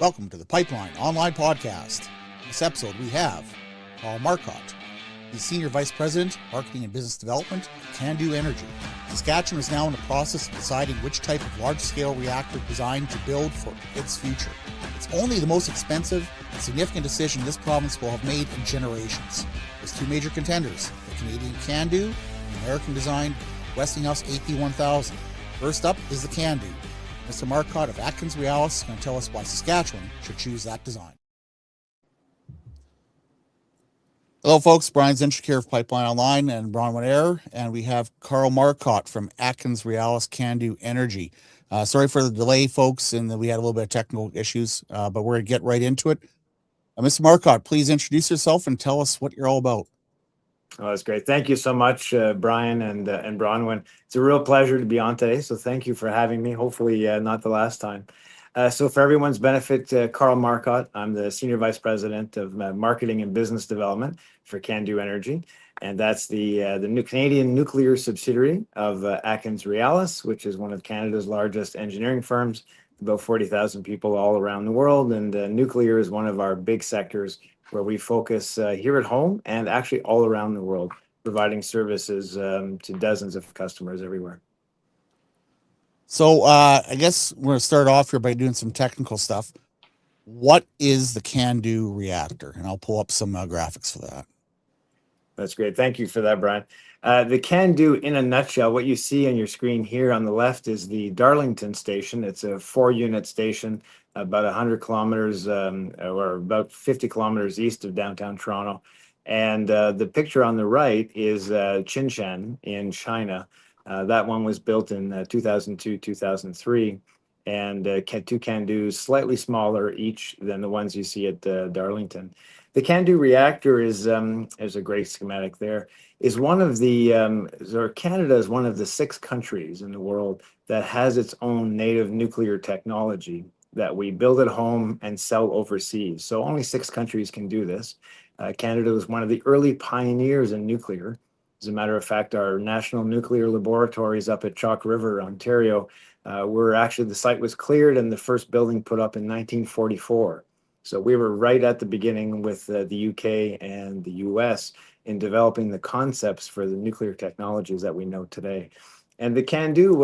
Welcome to the Pipeline Online Podcast. In this episode, we have Carl Marcotte. He's Senior Vice-President, Marketing and Business Development at CANDU Energy. Saskatchewan is now in the process of deciding which type of large-scale reactor design to build for its future. It's only the most expensive and significant decision this province will have made in generations. There's two major contenders, the Canadian CANDU and the American-designed Westinghouse AP1000. First up is the CANDU. Mr. Marcotte of AtkinsRealis is going to tell us why Saskatchewan should choose that design. Hello, folks. Brian Zinchik here of Pipeline Online and Bronwyn Air, and we have Carl Marcotte from AtkinsRealis CANDU Energy. Sorry for the delay, folks, and we had a little bit of technical issues, but we're going to get right into it. Mr. Marcotte, please introduce yourself and tell us what you're all about. Oh, that's great. Thank you so much, Brian and Bronwyn. It's a real pleasure to be on today, so thank you for having me. Hopefully not the last time. So for everyone's benefit, Carl Marcotte, I'm the Senior Vice-President of Marketing and Business Development for CANDU Energy, and that's the Canadian nuclear subsidiary of AtkinsRealis, which is one of Canada's largest engineering firms, about 40,000 people all around the world, and nuclear is one of our big sectors where we focus here at home and actually all around the world, providing services to dozens of customers everywhere. So I guess we're going to start off here by doing some technical stuff. What is the CANDU reactor? And I'll pull up some graphics for that. That's great. Thank you for that, Brian. The CANDU, in a nutshell, what you see on your screen here on the left is the Darlington station. It's a 4-unit station, about 100 kilometers or about 50 kilometers east of downtown Toronto. And the picture on the right is Qinshan in China. That one was built in 2002, 2003. And two CANDUs, slightly smaller each than the ones you see at Darlington. The CANDU reactor is a great schematic there. Is one of the, Canada is one of the 6 countries in the world that has its own native nuclear technology that we build at home and sell overseas. So only 6 countries can do this. Canada was one of the early pioneers in nuclear. As a matter of fact, our national nuclear laboratories up at Chalk River, Ontario, the site was cleared and the first building put up in 1944. So we were right at the beginning with the UK and the US in developing the concepts for the nuclear technologies that we know today. And the CANDU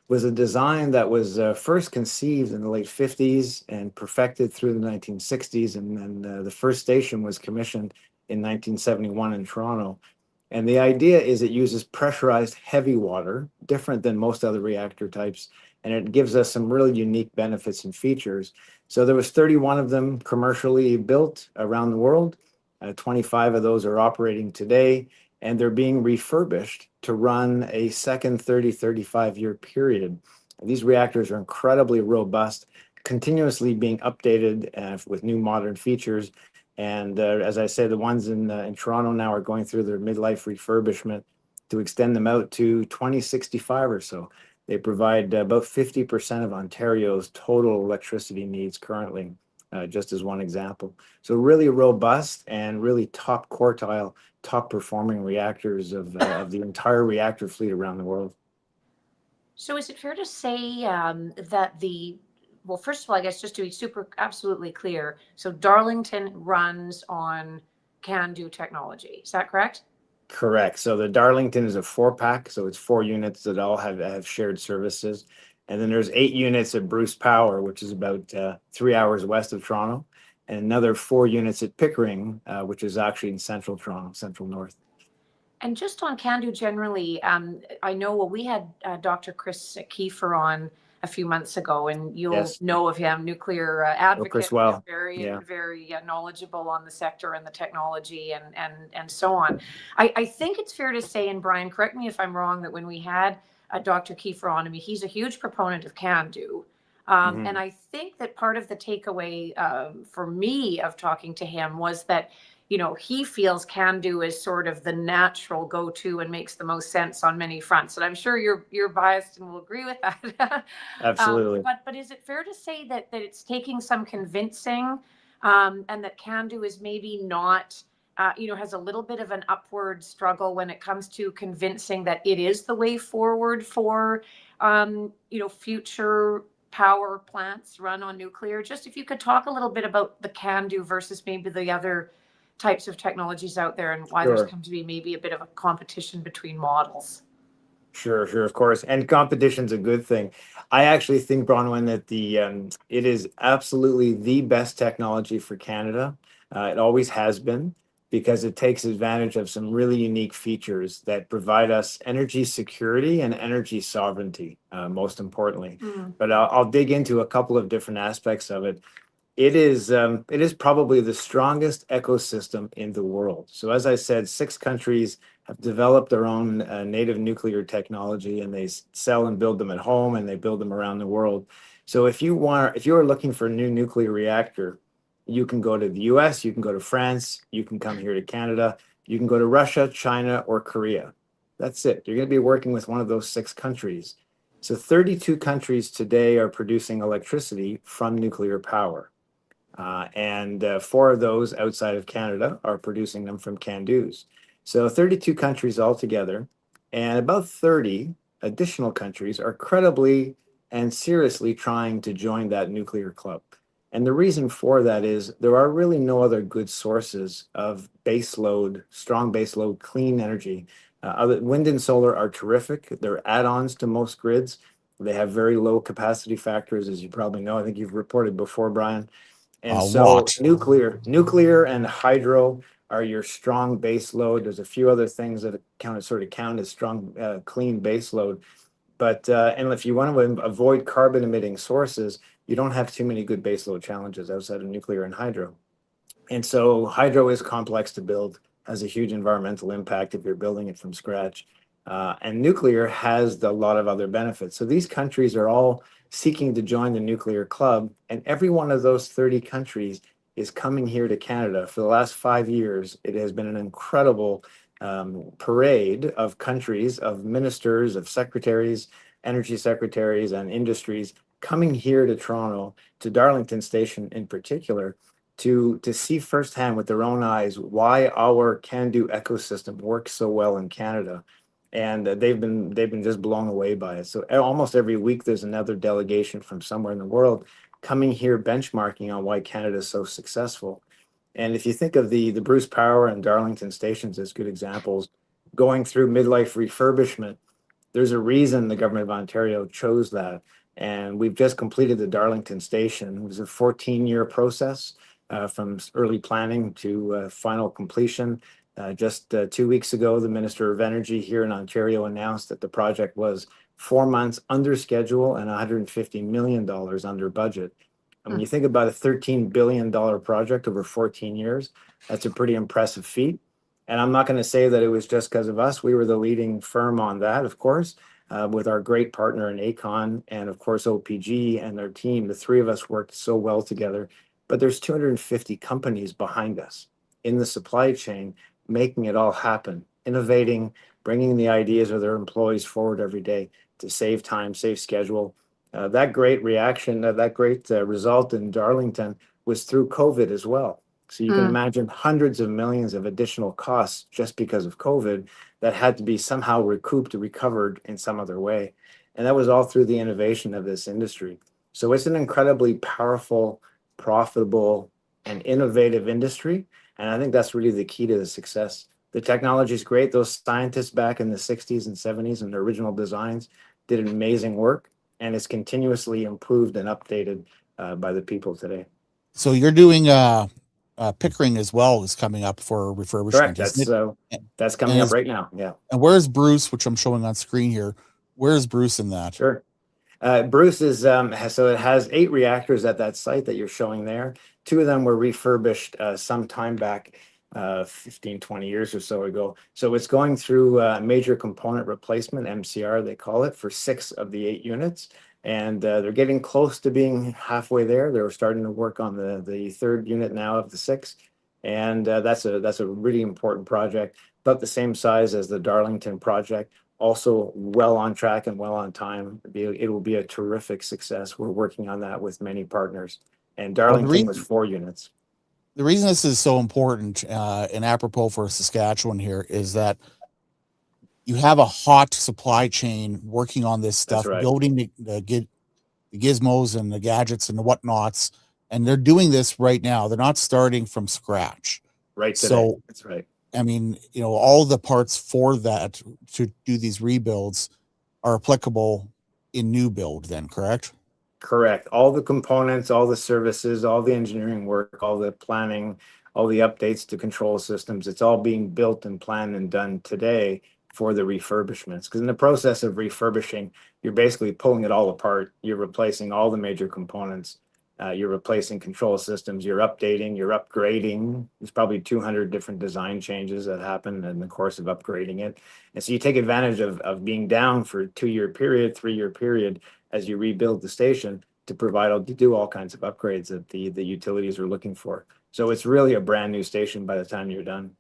was a design that was first conceived in the late 50s and perfected through the 1960s. And then the first station was commissioned in 1971 in Toronto. And the idea is it uses pressurized heavy water, different than most other reactor types, and it gives us some really unique benefits and features. So there was 31 of them commercially built around the world. 25 of those are operating today, and they're being refurbished to run a second 35-year period. These reactors are incredibly robust, continuously being updated with new modern features. And as I said, the ones in Toronto now are going through their midlife refurbishment to extend them out to 2065 or so. They provide about 50% of Ontario's total electricity needs currently, just as one example. So really robust and really top quartile, top performing reactors of the entire reactor fleet around the world. So is it fair to say well, first of all, I guess just to be absolutely clear, so Darlington runs on CANDU technology. Is that correct? Correct. So the Darlington is a 4-pack, so it's 4 units that all have shared services. And then there's 8 units at Bruce Power, which is about 3 hours west of Toronto, and another 4 units at Pickering, which is actually in central Toronto, central north. And just on CANDU generally, I know we had Dr. Chris Kiefer on a few months ago, and you'll know of him, nuclear advocate, very knowledgeable on the sector and the technology and so on. I think it's fair to say, and Brian, correct me if I'm wrong, that when we had Dr. Kiefer on, I mean, he's a huge proponent of CANDU. And I think that part of the takeaway for me of talking to him was that, you know, he feels CANDU is sort of the natural go-to and makes the most sense on many fronts. And I'm sure you're biased and will agree with that. Absolutely. But is it fair to say that it's taking some convincing, and that CANDU is maybe not, has a little bit of an upward struggle when it comes to convincing that it is the way forward for, future power plants run on nuclear. Just if you could talk a little bit about the CANDU versus maybe the other types of technologies out there, and why there's come to be maybe a bit of a competition between models. Sure, of course. And competition's a good thing. I actually think, Bronwyn, that it is absolutely the best technology for Canada. It always has been, because it takes advantage of some really unique features that provide us energy security and energy sovereignty, most importantly. But I'll dig into a couple of different aspects of it. It is probably the strongest ecosystem in the world. So as I said, 6 countries have developed their own native nuclear technology, and they sell and build them at home, and they build them around the world. So if you are looking for a new nuclear reactor, you can go to the US, you can go to France, you can come here to Canada, you can go to Russia, China, or Korea. That's it. You're going to be working with one of those 6 countries. So 32 countries today are producing electricity from nuclear power. And 4 of those outside of Canada are producing them from CANDUs. So 32 countries altogether, and about 30 additional countries are credibly and seriously trying to join that nuclear club. And the reason for that is there are really no other good sources of baseload, strong baseload, clean energy. Wind and solar are terrific. They're add-ons to most grids. They have very low capacity factors, as you probably know. I think you've reported before, Brian. And so nuclear and hydro are your strong base load. There's a few other things that count as strong, clean base load. But and if you want to avoid carbon emitting sources, you don't have too many good base load challenges outside of nuclear and hydro. And so hydro is complex to build, has a huge environmental impact if you're building it from scratch. And nuclear has a lot of other benefits. So these countries are all seeking to join the nuclear club, and every one of those 30 countries is coming here to Canada. For the last 5 years, it has been an incredible parade of countries, of ministers, of secretaries, energy secretaries, and industries coming here to Toronto, to Darlington Station in particular, to see firsthand with their own eyes why our CANDU ecosystem works so well in Canada. And they've been just blown away by it. So almost every week there's another delegation from somewhere in the world coming here benchmarking on why Canada is so successful. And if you think of the Bruce Power and Darlington stations as good examples, going through midlife refurbishment, there's a reason the government of Ontario chose that. And we've just completed the Darlington station. It was a 14-year process from early planning to final completion. Just 2 weeks ago, the Minister of Energy here in Ontario announced that the project was 4 months under schedule and $150 million under budget. And when you think about a $13 billion project over 14 years, that's a pretty impressive feat. And I'm not going to say that it was just because of us. We were the leading firm on that, of course, with our great partner in AECON and, of course, OPG and their team. The 3 of us worked so well together. But there's 250 companies behind us in the supply chain, making it all happen, innovating, bringing the ideas of their employees forward every day to save time, save schedule. That great reaction, that great result in Darlington was through COVID as well. So you can imagine hundreds of millions of additional costs just because of COVID that had to be somehow recouped or recovered in some other way. And that was all through the innovation of this industry. So it's an incredibly powerful, profitable, and innovative industry. And I think that's really the key to the success. The technology is great. Those scientists back in the 60s and 70s and the original designs did an amazing work, and it's continuously improved and updated by the people today. So you're doing Pickering as well is coming up for refurbishment. Correct. That's coming up right now. Yeah. And where's Bruce, which I'm showing on screen here? Where's Bruce in that? Sure. Bruce is so it has 8 reactors at that site that you're showing there. 2 of them were refurbished some time back, 15, 20 years or so ago. So it's going through major component replacement, MCR they call it, for 6 of the 8 units. And they're getting close to being halfway there. They're starting to work on the 3rd unit now of the 6. And that's a really important project, about the same size as the Darlington project. Also well on track and well on time. It will be a terrific success. We're working on that with many partners. And Darlington was 4 units. The reason this is so important and apropos for Saskatchewan here is that you have a hot supply chain working on this stuff, building the gizmos and the gadgets and the whatnots, and they're doing this right now. They're not starting from scratch. Right today. So that's right. I mean, all the parts for that to do these rebuilds are applicable in new build then, correct? Correct. All the components, all the services, all the engineering work, all the planning, all the updates to control systems, it's all being built and planned and done today for the refurbishments. Because in the process of refurbishing, you're basically pulling it all apart. You're replacing all the major components. You're replacing control systems. You're updating, you're upgrading. There's probably 200 different design changes that happen in the course of upgrading it. And so you take advantage of being down for a 2-year period, 3-year period, as you rebuild the station to do all kinds of upgrades that the utilities are looking for. So it's really a brand new station by the time you're done.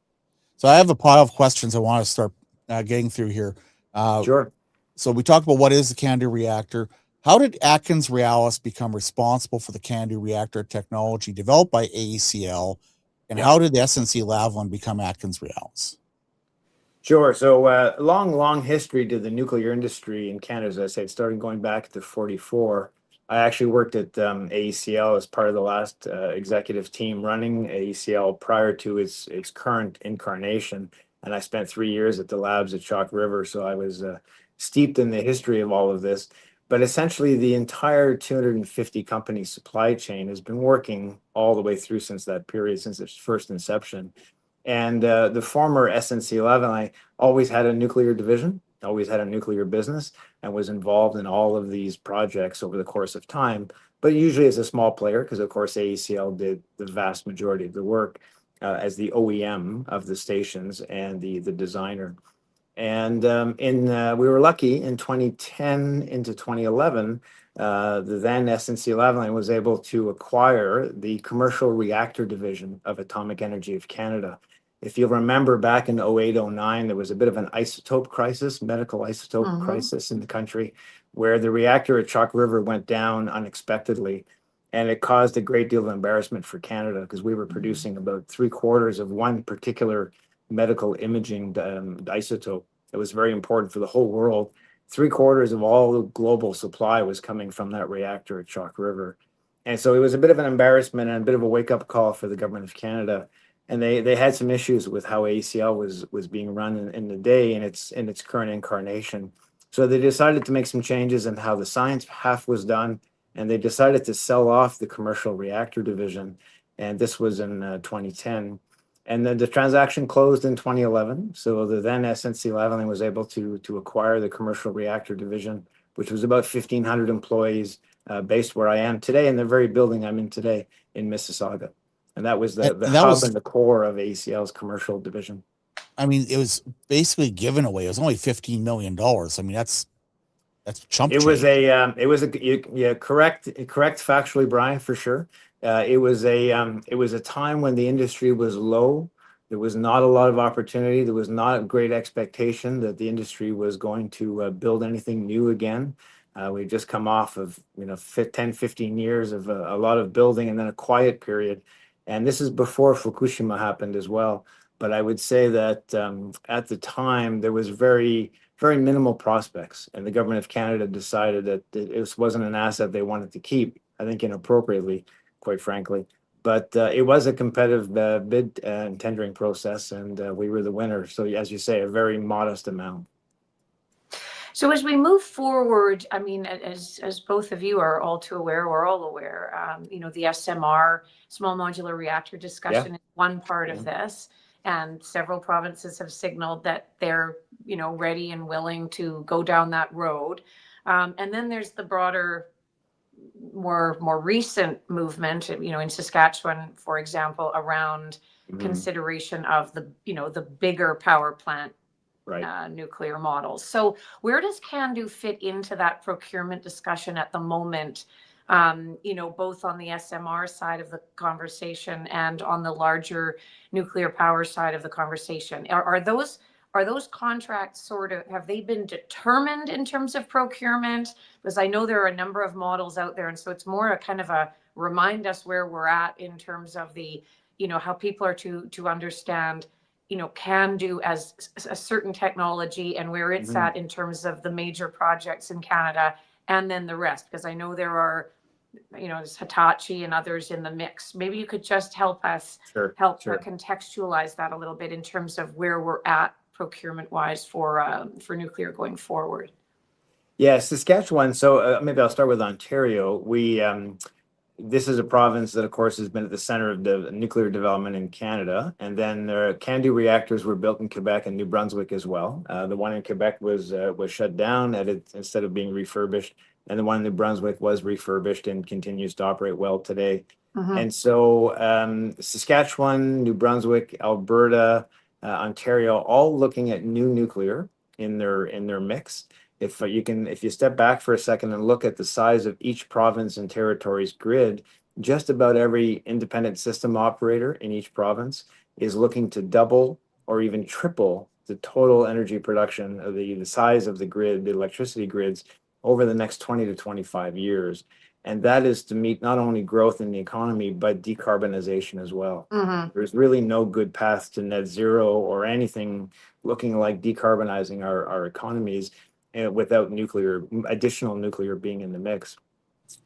So I have a pile of questions I want to start getting through here. Sure. So we talked about what is the CANDU reactor. How did AtkinsRealis become responsible for the CANDU reactor technology developed by AECL? And how did the SNC-Lavalin become AtkinsRealis? Sure. So long history to the nuclear industry in Canada, as I said, starting going back to 44. I actually worked at AECL as part of the last executive team running AECL prior to its current incarnation. And I spent 3 years at the labs at Chalk River. So I was steeped in the history of all of this. But essentially, the entire 250 company supply chain has been working all the way through since that period, since its first inception. And the former SNC-Lavalin always had a nuclear division, always had a nuclear business, and was involved in all of these projects over the course of time, but usually as a small player, because of course AECL did the vast majority of the work as the OEM of the stations and the designer. And we were lucky in 2010 into 2011, the then SNC-Lavalin was able to acquire the commercial reactor division of Atomic Energy of Canada. If you remember back in 08-09, there was a bit of an isotope crisis, medical isotope crisis in the country, where the reactor at Chalk River went down unexpectedly. And it caused a great deal of embarrassment for Canada because we were producing about 3/4 of one particular medical imaging isotope that was very important for the whole world. 3/4 of all the global supply was coming from that reactor at Chalk River. And so it was a bit of an embarrassment and a bit of a wake-up call for the government of Canada. And they had some issues with how AECL was being run in the day in its current incarnation. So they decided to make some changes in how the science half was done, and they decided to sell off the commercial reactor division. And this was in 2010. And then the transaction closed in 2011. So the then SNC-Lavalin was able to acquire the commercial reactor division, which was about 1,500 employees based where I am today in the very building I'm in today in Mississauga. And that was the hub and the core of AECL's commercial division. I mean, it was basically given away. It was only $15 million. I mean, that's chump change. Correct factually, Brian, for sure. It was a time when the industry was low. There was not a lot of opportunity. There was not a great expectation that the industry was going to build anything new again. We'd just come off of 10, 15 years of a lot of building and then a quiet period. And this is before Fukushima happened as well. But I would say that at the time, there was very, very minimal prospects. And the government of Canada decided that this wasn't an asset they wanted to keep, I think inappropriately, quite frankly. But it was a competitive bid and tendering process, and we were the winner. So as you say, a very modest amount. So as we move forward, I mean, as both of you are all too aware, we're all aware, the SMR, small modular reactor discussion is one part of this. And several provinces have signaled that they're, ready and willing to go down that road. And then there's the broader, more recent movement, in Saskatchewan, for example, around consideration of the bigger power plant nuclear models. So where does CANDU fit into that procurement discussion at the moment? Both on the SMR side of the conversation and on the larger nuclear power side of the conversation. Are those contracts have they been determined in terms of procurement? Because I know there are a number of models out there, and so it's more a kind of a remind us where we're at in terms of the, how people are to understand, CANDU as a certain technology and where it's at in terms of the major projects in Canada and then the rest? Because I know there are, there's Hitachi and others in the mix. Maybe you could just help us contextualize that a little bit in terms of where we're at procurement-wise for nuclear going forward. Yeah, Saskatchewan. So maybe I'll start with Ontario. This is a province that, of course, has been at the center of the nuclear development in Canada. And then CANDU reactors were built in Quebec and New Brunswick as well. The one in Quebec was shut down instead of being refurbished. And the one in New Brunswick was refurbished and continues to operate well today. And so Saskatchewan, New Brunswick, Alberta, Ontario, all looking at new nuclear in their mix. If you step back for a second and look at the size of each province and territory's grid, just about every independent system operator in each province is looking to double or even triple the total energy production of the size of the grid, the electricity grids, over the next 20 to 25 years. And that is to meet not only growth in the economy, but decarbonization as well. There's really no good path to net zero or anything looking like decarbonizing our economies without additional nuclear being in the mix.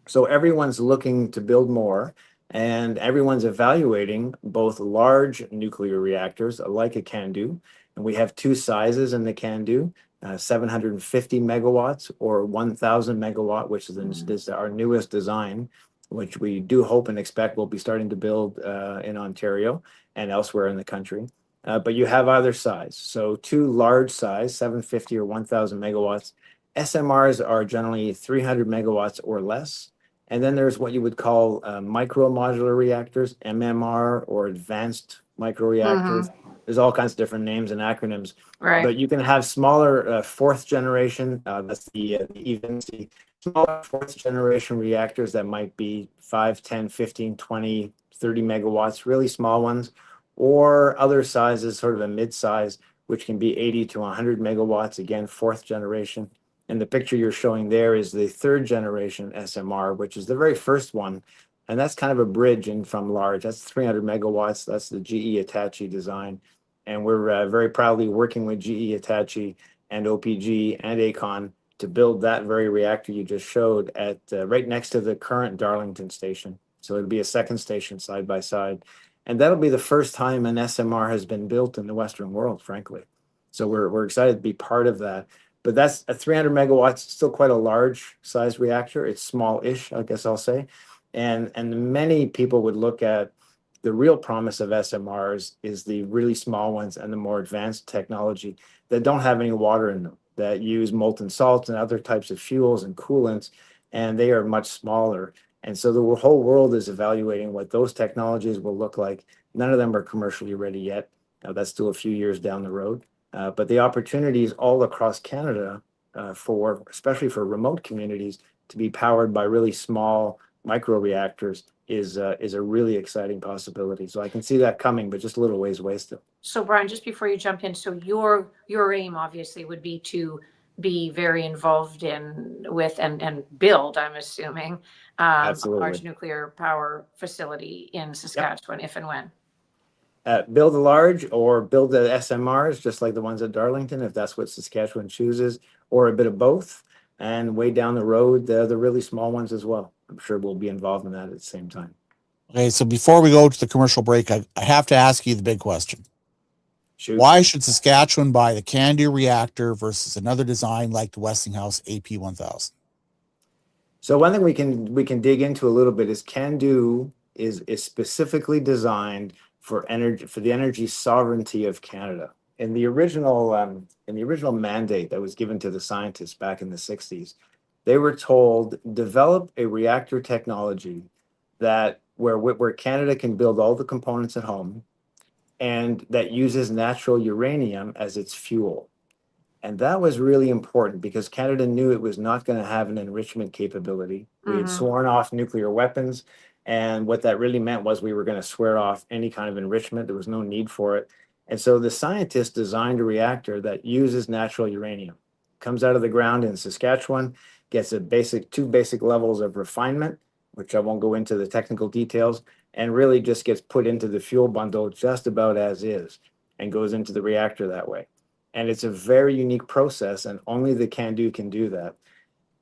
So everyone's looking to build more, and everyone's evaluating both large nuclear reactors like a CANDU, and we have two sizes in the CANDU, 750 megawatts or 1,000 megawatt, which is our newest design, which we do hope and expect we'll be starting to build in Ontario and elsewhere in the country. But you have either size. So two large size, 750 or 1,000 megawatts. SMRs are generally 300 megawatts or less. And then there's what you would call micro modular reactors, MMR, or advanced micro reactors. There's all kinds of different names and acronyms. Right. But you can have smaller fourth generation, that's the EVNC, smaller fourth generation reactors that might be 5, 10, 15, 20, 30 megawatts, really small ones, or other sizes, sort of a mid-size, which can be 80 to 100 megawatts, again, fourth generation. And the picture you're showing there is the third generation SMR, which is the very first one. And that's kind of a bridge in from large. That's 300 megawatts. That's the GE Hitachi design. And we're very proudly working with GE Hitachi and OPG and AECON to build that very reactor you just showed at right next to the current Darlington station. So it'll be a second station side by side. And that'll be the first time an SMR has been built in the Western world, frankly. So we're excited to be part of that. But that's a 300 megawatts, still quite a large size reactor. It's small-ish, I guess I'll say. And many people would look at the real promise of SMRs is the really small ones and the more advanced technology that don't have any water in them, that use molten salts and other types of fuels and coolants, and they are much smaller. And so the whole world is evaluating what those technologies will look like. None of them are commercially ready yet. Now, that's still a few years down the road. But the opportunities all across Canada, especially for remote communities, to be powered by really small micro reactors is a really exciting possibility. So I can see that coming, but just a little ways away still. So Brian, just before you jump in, so your aim obviously would be to be very involved with and build, I'm assuming, a large nuclear power facility in Saskatchewan, if and when. Build a large or build the SMRs, just like the ones at Darlington, if that's what Saskatchewan chooses, or a bit of both. And way down the road, the really small ones as well. I'm sure we'll be involved in that at the same time. Okay, so before we go to the commercial break, I have to ask you the big question. Shoot. Why should Saskatchewan buy the CANDU reactor versus another design like the Westinghouse AP1000? So one thing we can dig into a little bit is CANDU is specifically designed for the energy sovereignty of Canada. In the original mandate that was given to the scientists back in the 60s, they were told, develop a reactor technology where Canada can build all the components at home and that uses natural uranium as its fuel. And that was really important because Canada knew it was not going to have an enrichment capability. We had sworn off nuclear weapons. And what that really meant was we were going to swear off any kind of enrichment. There was no need for it. And so the scientists designed a reactor that uses natural uranium. Comes out of the ground in Saskatchewan, gets two basic levels of refinement, which I won't go into the technical details, and really just gets put into the fuel bundle just about as is and goes into the reactor that way. And it's a very unique process, and only the CANDU can do that.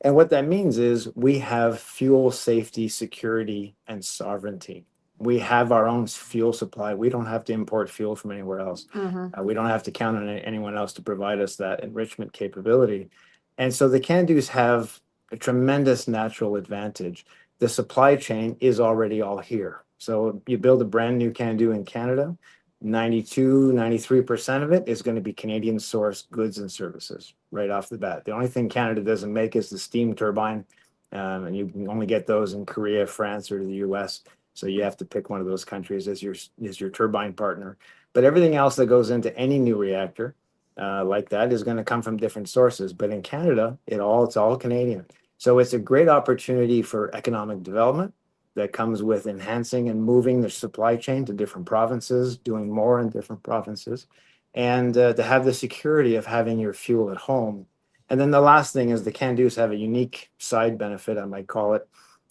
And what that means is we have fuel safety, security, and sovereignty. We have our own fuel supply. We don't have to import fuel from anywhere else. We don't have to count on anyone else to provide us that enrichment capability. And so the CANDUs have a tremendous natural advantage. The supply chain is already all here. So you build a brand new CANDU in Canada, 92, 93% of it is going to be Canadian sourced goods and services right off the bat. The only thing Canada doesn't make is the steam turbine. And you can only get those in Korea, France, or the US. So you have to pick one of those countries as your turbine partner. But everything else that goes into any new reactor like that is going to come from different sources. But in Canada, it's all Canadian. So it's a great opportunity for economic development that comes with enhancing and moving the supply chain to different provinces, doing more in different provinces, and to have the security of having your fuel at home. And then the last thing is the CANDUs have a unique side benefit, I might call it,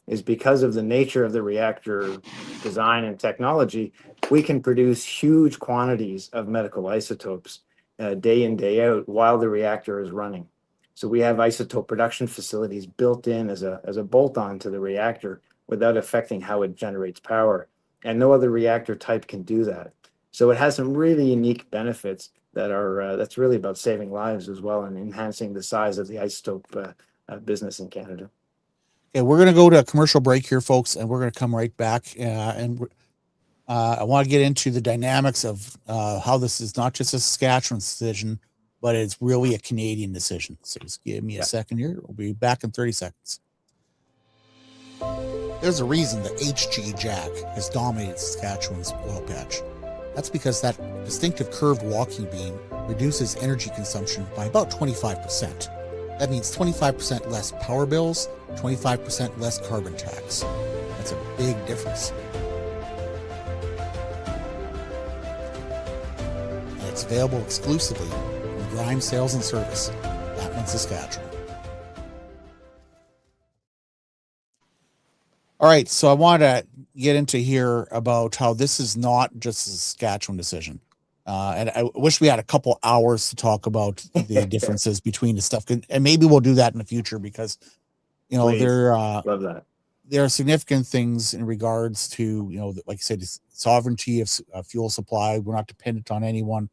is because of the nature of the reactor design and technology, we can produce huge quantities of medical isotopes day in, day out while the reactor is running. So we have isotope production facilities built in as a bolt-on to the reactor without affecting how it generates power. And no other reactor type can do that. So it has some really unique benefits that's really about saving lives as well and enhancing the size of the isotope business in Canada. Okay, we're going to go to a commercial break here, folks, and we're going to come right back. I want to get into the dynamics of how this is not just a Saskatchewan decision, but it's really a Canadian decision. So just give me a second here. We'll be back in 30 seconds. There's a reason that HG Jack has dominated Saskatchewan's oil patch. That's because that distinctive curved walking beam reduces energy consumption by about 25%. That means 25% less power bills, 25% less carbon tax. That's a big difference. And it's available exclusively from Grimes Sales and Service, Batman, Saskatchewan. All right, so I want to get into here about how this is not just a Saskatchewan decision. And I wish we had a couple hours to talk about the differences between the stuff. And maybe we'll do that in the future because, Please. Love that. There are significant things in regards to, like I said, sovereignty of fuel supply. We're not dependent on anyone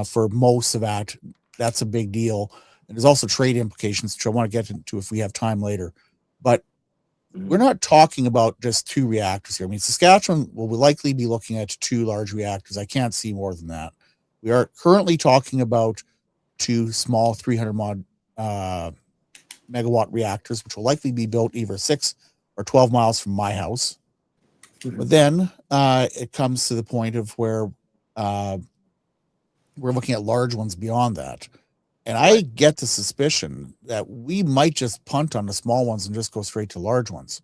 for most of that. That's a big deal. And there's also trade implications, which I want to get into if we have time later. But we're not talking about just two reactors here. I mean, Saskatchewan will likely be looking at two large reactors. I can't see more than that. We are currently talking about two small 300 megawatt reactors, which will likely be built either 6 or 12 miles from my house. But then it comes to the point of where we're looking at large ones beyond that. And I get the suspicion that we might just punt on the small ones and just go straight to large ones.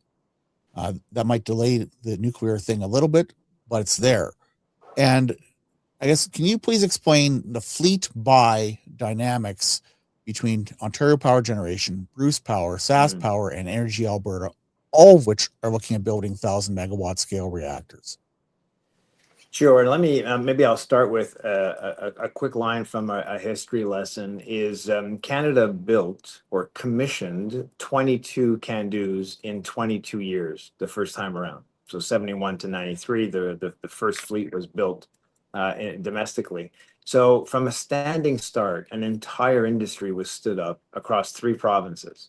That might delay the nuclear thing a little bit, but it's there. And I guess, can you please explain the fleet buy dynamics between Ontario Power Generation, Bruce Power, Sask Power, and Energy Alberta, all of which are looking at building 1,000 megawatt scale reactors? Sure. Let me maybe I'll start with a quick line from a history lesson. Is Canada built or commissioned 22 CANDUs in 22 years the first time around. So 71 to 93, the first fleet was built domestically. So from a standing start, an entire industry was stood up across 3 provinces.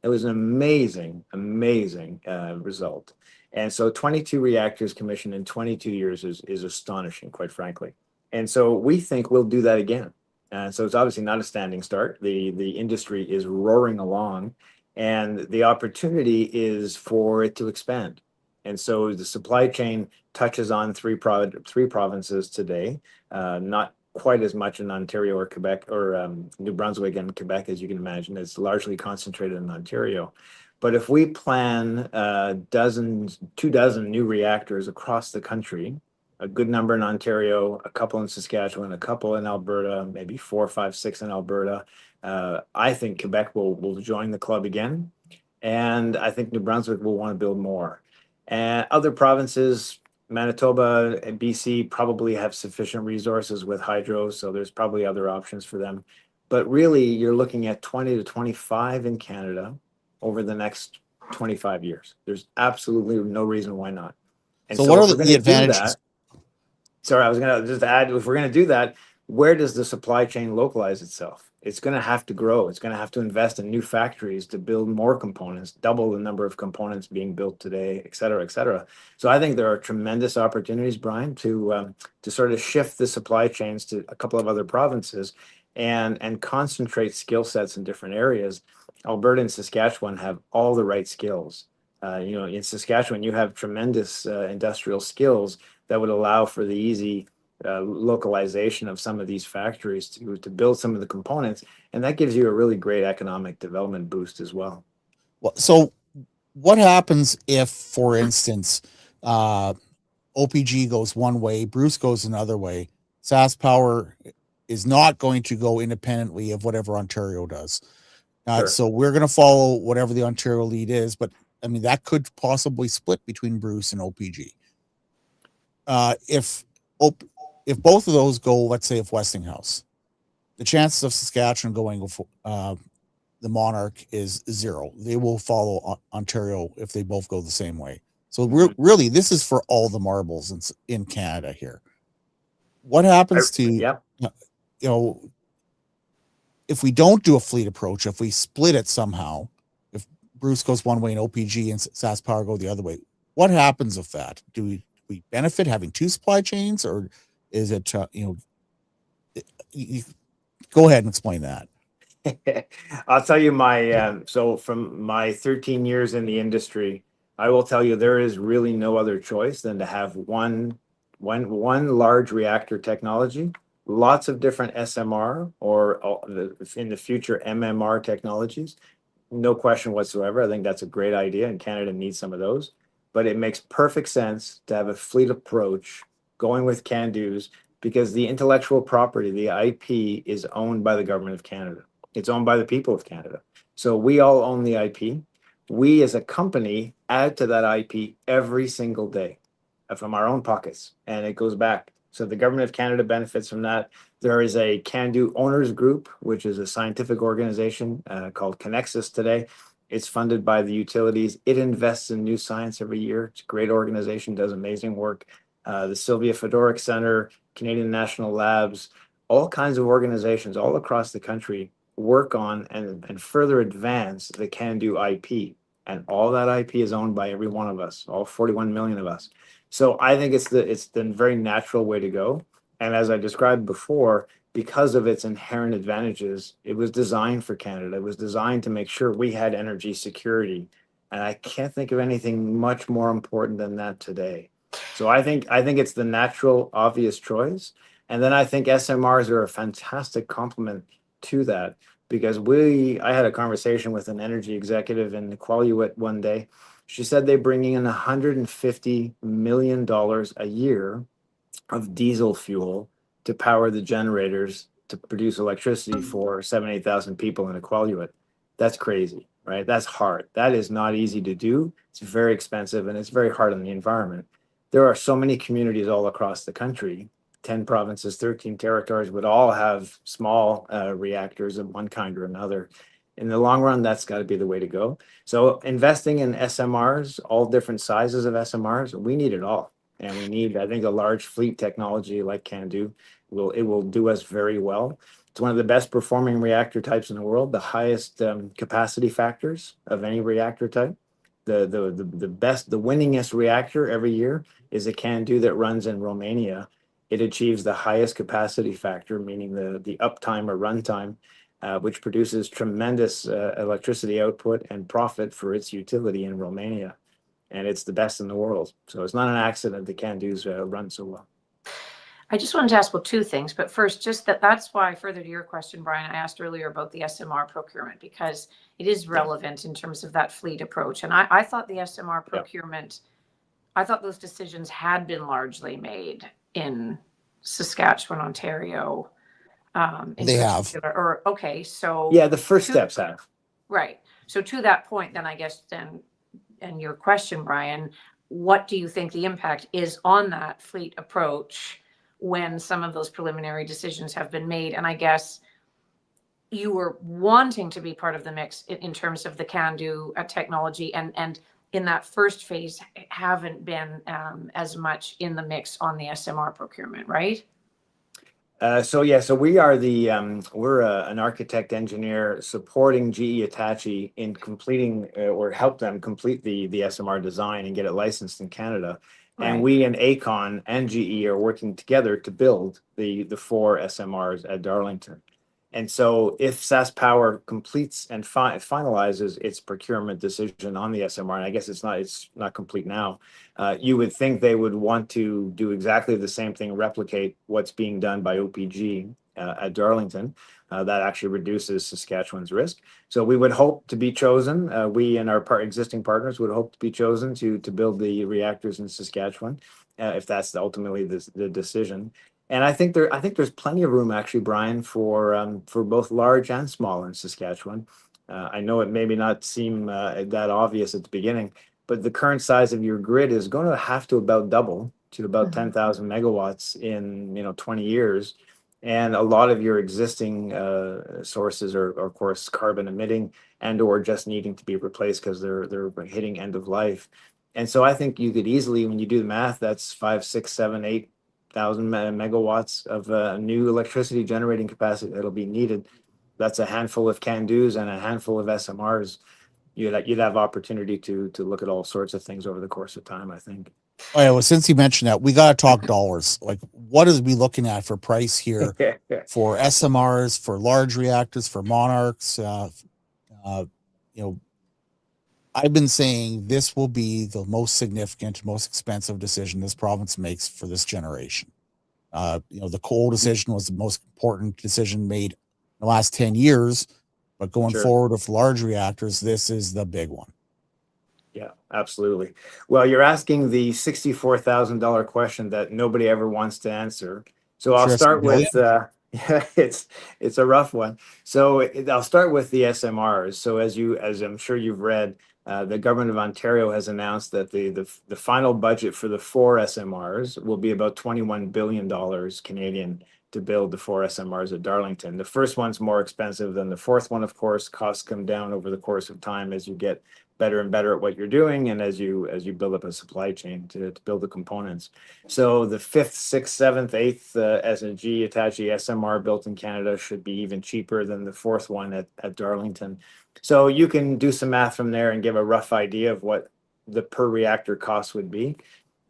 It was an amazing result. And so 22 reactors commissioned in 22 years is astonishing, quite frankly. And so we think we'll do that again. And so it's obviously not a standing start. The industry is roaring along, and the opportunity is for it to expand. And so the supply chain touches on 3 provinces today, not quite as much in Ontario or Quebec or New Brunswick and Quebec, as you can imagine. It's largely concentrated in Ontario. But if we plan 24 new reactors across the country, a good number in Ontario, a couple in Saskatchewan, a couple in Alberta, maybe 4, 5, 6 in Alberta, I think Quebec will join the club again. And I think New Brunswick will want to build more. And other provinces, Manitoba and BC, probably have sufficient resources with hydro, so there's probably other options for them. But really, you're looking at 20 to 25 in Canada, over the next 25 years. There's absolutely no reason why not. And so what are if we're the gonna do advantages? that, sorry, I was going to just add, if we're going to do that, where does the supply chain localize itself? It's going to have to grow. It's going to have to invest in new factories to build more components, double the number of components being built today, et cetera, et cetera. So I think there are tremendous opportunities, Brian, to sort of shift the supply chains to a couple of other provinces and concentrate skill sets in different areas. Alberta and Saskatchewan have all the right skills. In Saskatchewan, you have tremendous industrial skills that would allow for the easy localization of some of these factories to build some of the components. And that gives you a really great economic development boost as well. Well, so what happens if, for instance, OPG goes one way, Bruce goes another way, SaskPower is not going to go independently of whatever Ontario does? Sure. So we're going to follow whatever the Ontario lead is, but I mean, that could possibly split between Bruce and OPG. If both of those go, let's say if Westinghouse, the chances of Saskatchewan going the Monarch is zero. They will follow Ontario if they both go the same way. So really, this is for all the marbles in Canada here. What happens if we don't do a fleet approach, if we split it somehow, if Bruce goes one way and OPG and SaskPower go the other way, what happens with that? Do we benefit having two supply chains, or is it, go ahead and explain that. I'll tell you so from my 13 years in the industry, I will tell you there is really no other choice than to have one large reactor technology, lots of different SMR or in the future MMR technologies. No question whatsoever. I think that's a great idea, and Canada needs some of those. But it makes perfect sense to have a fleet approach going with CANDUs, because the intellectual property, the IP, is owned by the government of Canada. It's owned by the people of Canada. So we all own the IP. We as a company add to that IP every single day from our own pockets, and it goes back. So the government of Canada benefits from that. There is a CANDU Owners Group, which is a scientific organization called Connexus today. It's funded by the utilities. It invests in new science every year. It's a great organization, does amazing work. The Sylvia Fedoruk Center, Canadian National Labs, all kinds of organizations all across the country work on and further advance the CANDU IP. And all that IP is owned by every one of us, all 41 million of us. So I think it's the very natural way to go. And as I described before, because of its inherent advantages, it was designed for Canada. It was designed to make sure we had energy security. And I can't think of anything much more important than that today. So I think it's the natural, obvious choice. And then I think SMRs are a fantastic complement to that, because I had a conversation with an energy executive in Iqaluit one day. She said they're bringing in $150 million a year of diesel fuel to power the generators to produce electricity for 8,000 people in Iqaluit. That's crazy, right? That's hard. That is not easy to do. It's very expensive, and it's very hard on the environment. There are so many communities all across the country, 10 provinces, 13 territories would all have small reactors of one kind or another. In the long run, that's got to be the way to go. So investing in SMRs, all different sizes of SMRs, we need it all. And we need, I think, a large fleet technology like CANDU. It will do us very well. It's one of the best performing reactor types in the world, the highest capacity factors of any reactor type. The winningest reactor every year is a CANDU that runs in Romania. It achieves the highest capacity factor, meaning the uptime or runtime, which produces tremendous electricity output and profit for its utility in Romania. And it's the best in the world. So it's not an accident the CANDUs run so well. I just wanted to ask, well, two things. But first, just that's why, further to your question, Brian, I asked earlier about the SMR procurement, because it is relevant in terms of that fleet approach. And I thought the SMR procurement, I thought those decisions had been largely made in Saskatchewan, Ontario. They have. So yeah, the first steps have. Right. So to that point, then I guess and your question, Brian, what do you think the impact is on that fleet approach when some of those preliminary decisions have been made? And I guess you were wanting to be part of the mix in terms of the CANDU technology, and in that first phase haven't been as much in the mix on the SMR procurement, right? So we are we're an architect engineer supporting GE Hitachi in completing or help them complete the SMR design and get it licensed in Canada. Right. And we and AECON and GE are working together to build the 4 SMRs at Darlington. And so if SaskPower completes and finalizes its procurement decision on the SMR, and I guess it's not complete now, you would think they would want to do exactly the same thing, replicate what's being done by OPG at Darlington. That actually reduces Saskatchewan's risk. So we would hope to be chosen. We and our existing partners would hope to be chosen to build the reactors in Saskatchewan, if that's ultimately the decision. And I think there's plenty of room, actually, Brian, for both large and small in Saskatchewan. I know it maybe not seem that obvious at the beginning, but the current size of your grid is going to have to about double to about 10,000 megawatts in 20 years. And a lot of your existing sources are, of course, carbon emitting and or just needing to be replaced because they're hitting end of life. And so I think you could easily, when you do the math, that's 5, 6, 7, 8,000 megawatts of new electricity generating capacity that'll be needed. That's a handful of CANDUs and a handful of SMRs. You'd have opportunity to look at all sorts of things over the course of time, I think. Oh yeah, well, since you mentioned that, we got to talk dollars. Like, what is we looking at for price here for SMRs, for large reactors, for monarchs? I've been saying this will be the most significant, most expensive decision this province makes for this generation. The coal decision was the most important decision made in the last 10 years, but going forward with large reactors, this is the big one. Yeah, absolutely. Well, you're asking the $64,000 question that nobody ever wants to answer. So I'll start with, it's a rough one. So I'll start with the SMRs. So as I'm sure you've read, the government of Ontario has announced that the final budget for the 4 SMRs will be about $21 billion Canadian to build the 4 SMRs at Darlington. The first one's more expensive than the fourth one, of course. Costs come down over the course of time as you get better and better at what you're doing, and as you build up a supply chain to build the components. So the 5th, 6th, 7th, 8th SNG Hitachi SMR built in Canada should be even cheaper than the 4th one at Darlington. So you can do some math from there and give a rough idea of what the per reactor cost would be.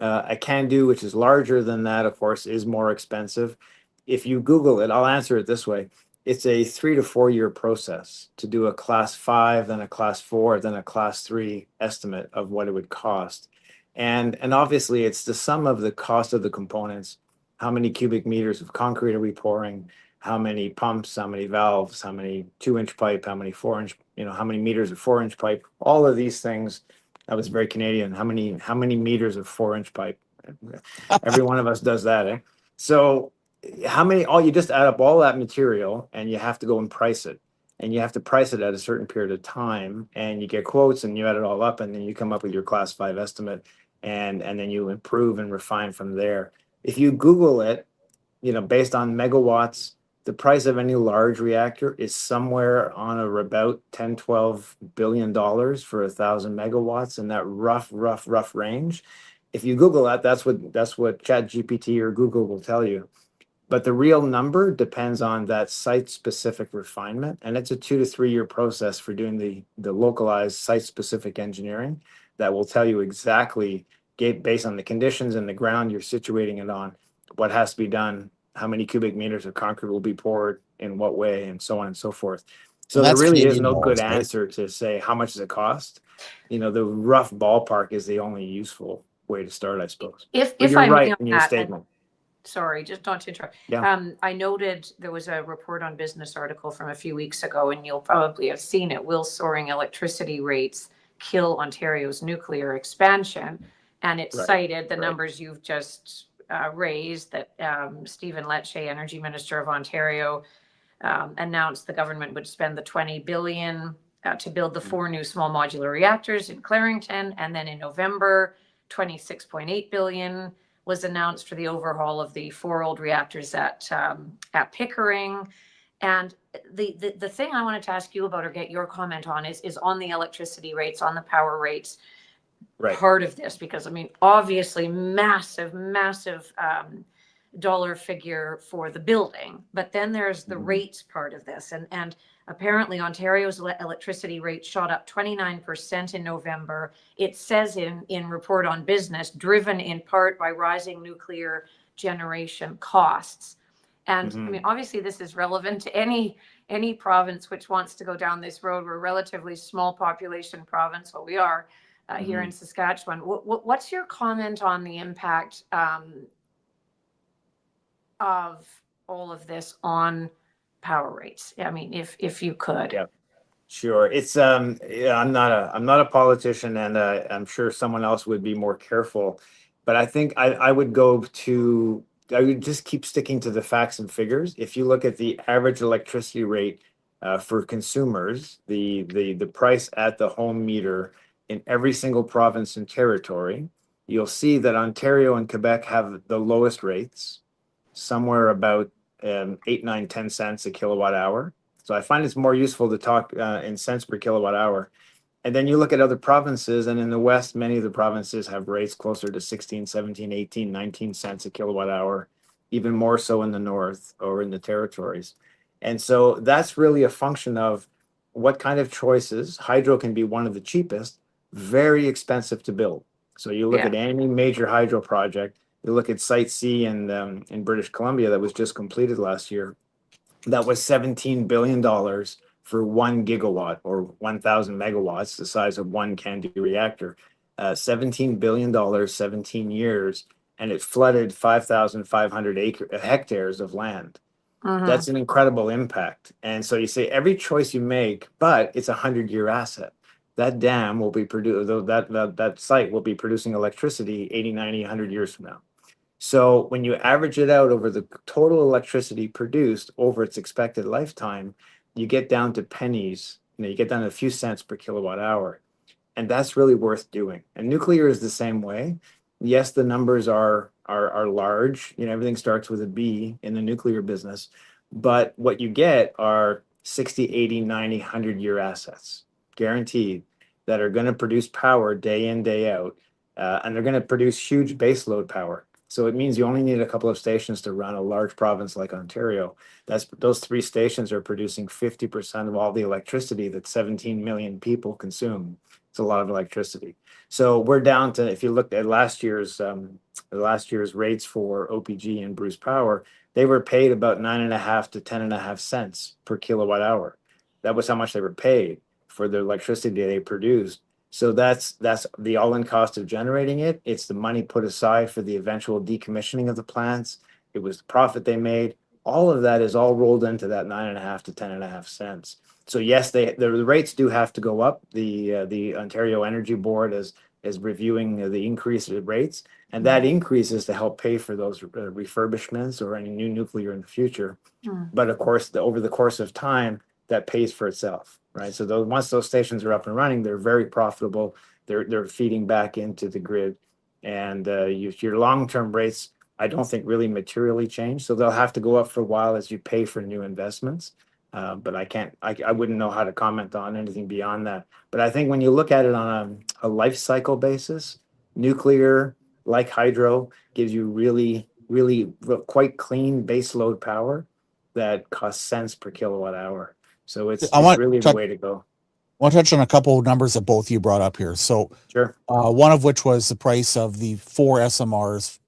A CANDU, which is larger than that, of course, is more expensive. If you Google it, I'll answer it this way. It's a 3 to 4 year process to do a class 5, then a class 4, then a class 3 estimate of what it would cost. And obviously it's the sum of the cost of the components. How many cubic meters of concrete are we pouring? How many pumps, how many valves, how many 2-inch pipe, how many 4-inch, how many meters of 4-inch pipe, all of these things. That was very Canadian. How many meters of 4-inch pipe? Every one of us does that, eh? So you just add up all that material and you have to go and price it. And you have to price it at a certain period of time, and you get quotes and you add it all up, and then you come up with your class 5 estimate, and then you improve and refine from there. If you Google it, based on megawatts, the price of any large reactor is somewhere on about $10-12 billion for 1,000 megawatts in that rough range. If you Google that, that's what ChatGPT or Google will tell you. But the real number depends on that site-specific refinement, and it's a 2 to 3 year process for doing the localized site-specific engineering that will tell you exactly, based on the conditions and the ground you're situating it on, what has to be done, how many cubic meters of concrete will be poured, in what way, and so on and so forth. So there really is no good answer to say how much does it cost. The rough ballpark is the only useful way to start, I suppose. If you're right in your statement. Sorry, just not to interrupt. Yeah. I noted there was a report on Business article from a few weeks ago, and you'll probably have seen it. Will soaring electricity rates kill Ontario's nuclear expansion? And it cited the numbers you've just raised, that Stephen Lecce, Energy Minister of Ontario, announced the government would spend the $20 billion to build the 4 new small modular reactors in Clarington, and then in November, $26.8 billion was announced for the overhaul of the 4 old reactors at Pickering. And the thing I wanted to ask you about or get your comment on is on the electricity rates, on the power rates, part of this, because I mean, obviously massive dollar figure for the building, but then there's the rates part of this. And apparently Ontario's electricity rate shot up 29% in November. It says in Report on Business, driven in part by rising nuclear generation costs. And I mean, obviously this is relevant to any province which wants to go down this road. We're a relatively small population province. Well, we are here in Saskatchewan. What's your comment on the impact of all of this on power rates? I mean, if you could. Yeah, sure. It's yeah, I'm not a politician, and I'm sure someone else would be more careful, but I think I would just keep sticking to the facts and figures. If you look at the average electricity rate for consumers, the price at the home meter in every single province and territory, you'll see that Ontario and Quebec have the lowest rates, somewhere about 8, 9, 10 cents a kilowatt hour. So I find it's more useful to talk in cents per kilowatt hour. And then you look at other provinces, and in the West, many of the provinces have rates closer to 16, 17, 18, 19 cents a kilowatt hour, even more so in the North or in the territories. And so that's really a function of what kind of choices. Hydro can be one of the cheapest, very expensive to build. So you look at any major hydro project, you look at Site C in British Columbia that was just completed last year, that was $17 billion for 1 gigawatt or 1,000 megawatts, the size of one CANDU reactor. $17 billion, 17 years, and it flooded 5,500 hectares of land. That's an incredible impact. And so you say every choice you make, but it's a 100-year asset. That dam will be that site will be producing electricity 80, 90, 100 years from now. So when you average it out over the total electricity produced over its expected lifetime, you get down to pennies. You get down to a few cents per kilowatt hour. And that's really worth doing. And nuclear is the same way. Yes, the numbers are large. Everything starts with a B in the nuclear business. But what you get are 60, 80, 90, 100-year assets, guaranteed, that are going to produce power day in, day out. And they're going to produce huge baseload power. So it means you only need a couple of stations to run a large province like Ontario. Those 3 stations are producing 50% of all the electricity that 17 million people consume. It's a lot of electricity. So we're down to, if you looked at last year's rates for OPG and Bruce Power, they were paid about 9.5 to 10.5 cents per kilowatt hour. That was how much they were paid for the electricity they produced. So that's the all-in cost of generating it. It's the money put aside for the eventual decommissioning of the plants. It was the profit they made. All of that is all rolled into that 9.5 to 10.5 cents. So yes, the rates do have to go up. The Ontario Energy Board is reviewing the increase in rates, and that increase is to help pay for those refurbishments or any new nuclear in the future. But of course, over the course of time, that pays for itself, right? So once those stations are up and running, they're very profitable. They're feeding back into the grid, and your long-term rates, I don't think really materially change. So they'll have to go up for a while as you pay for new investments. But I wouldn't know how to comment on anything beyond that. But I think when you look at it on a life cycle basis, nuclear, like hydro, gives you really, really quite clean baseload power that costs cents per kilowatt hour. So it's really the way to go. I want to touch on a couple of numbers that both of you brought up here. So sure. One of which was the price of the 4 SMRs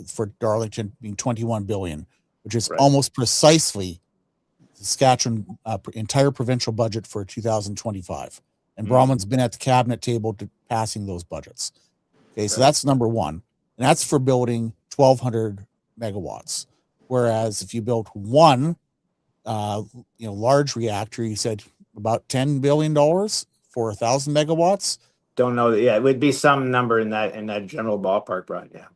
for Darlington being $21 billion, which is almost precisely Saskatchewan entire provincial budget for 2025. And Bronwyn's been at the cabinet table to passing those budgets. Okay, so that's number one. And that's for building 1,200 megawatts. Whereas if you built one large reactor, you said about $10 billion for 1,000 megawatts. Don't know that. Yeah, it would be some number in that general ballpark, Brian. Yeah.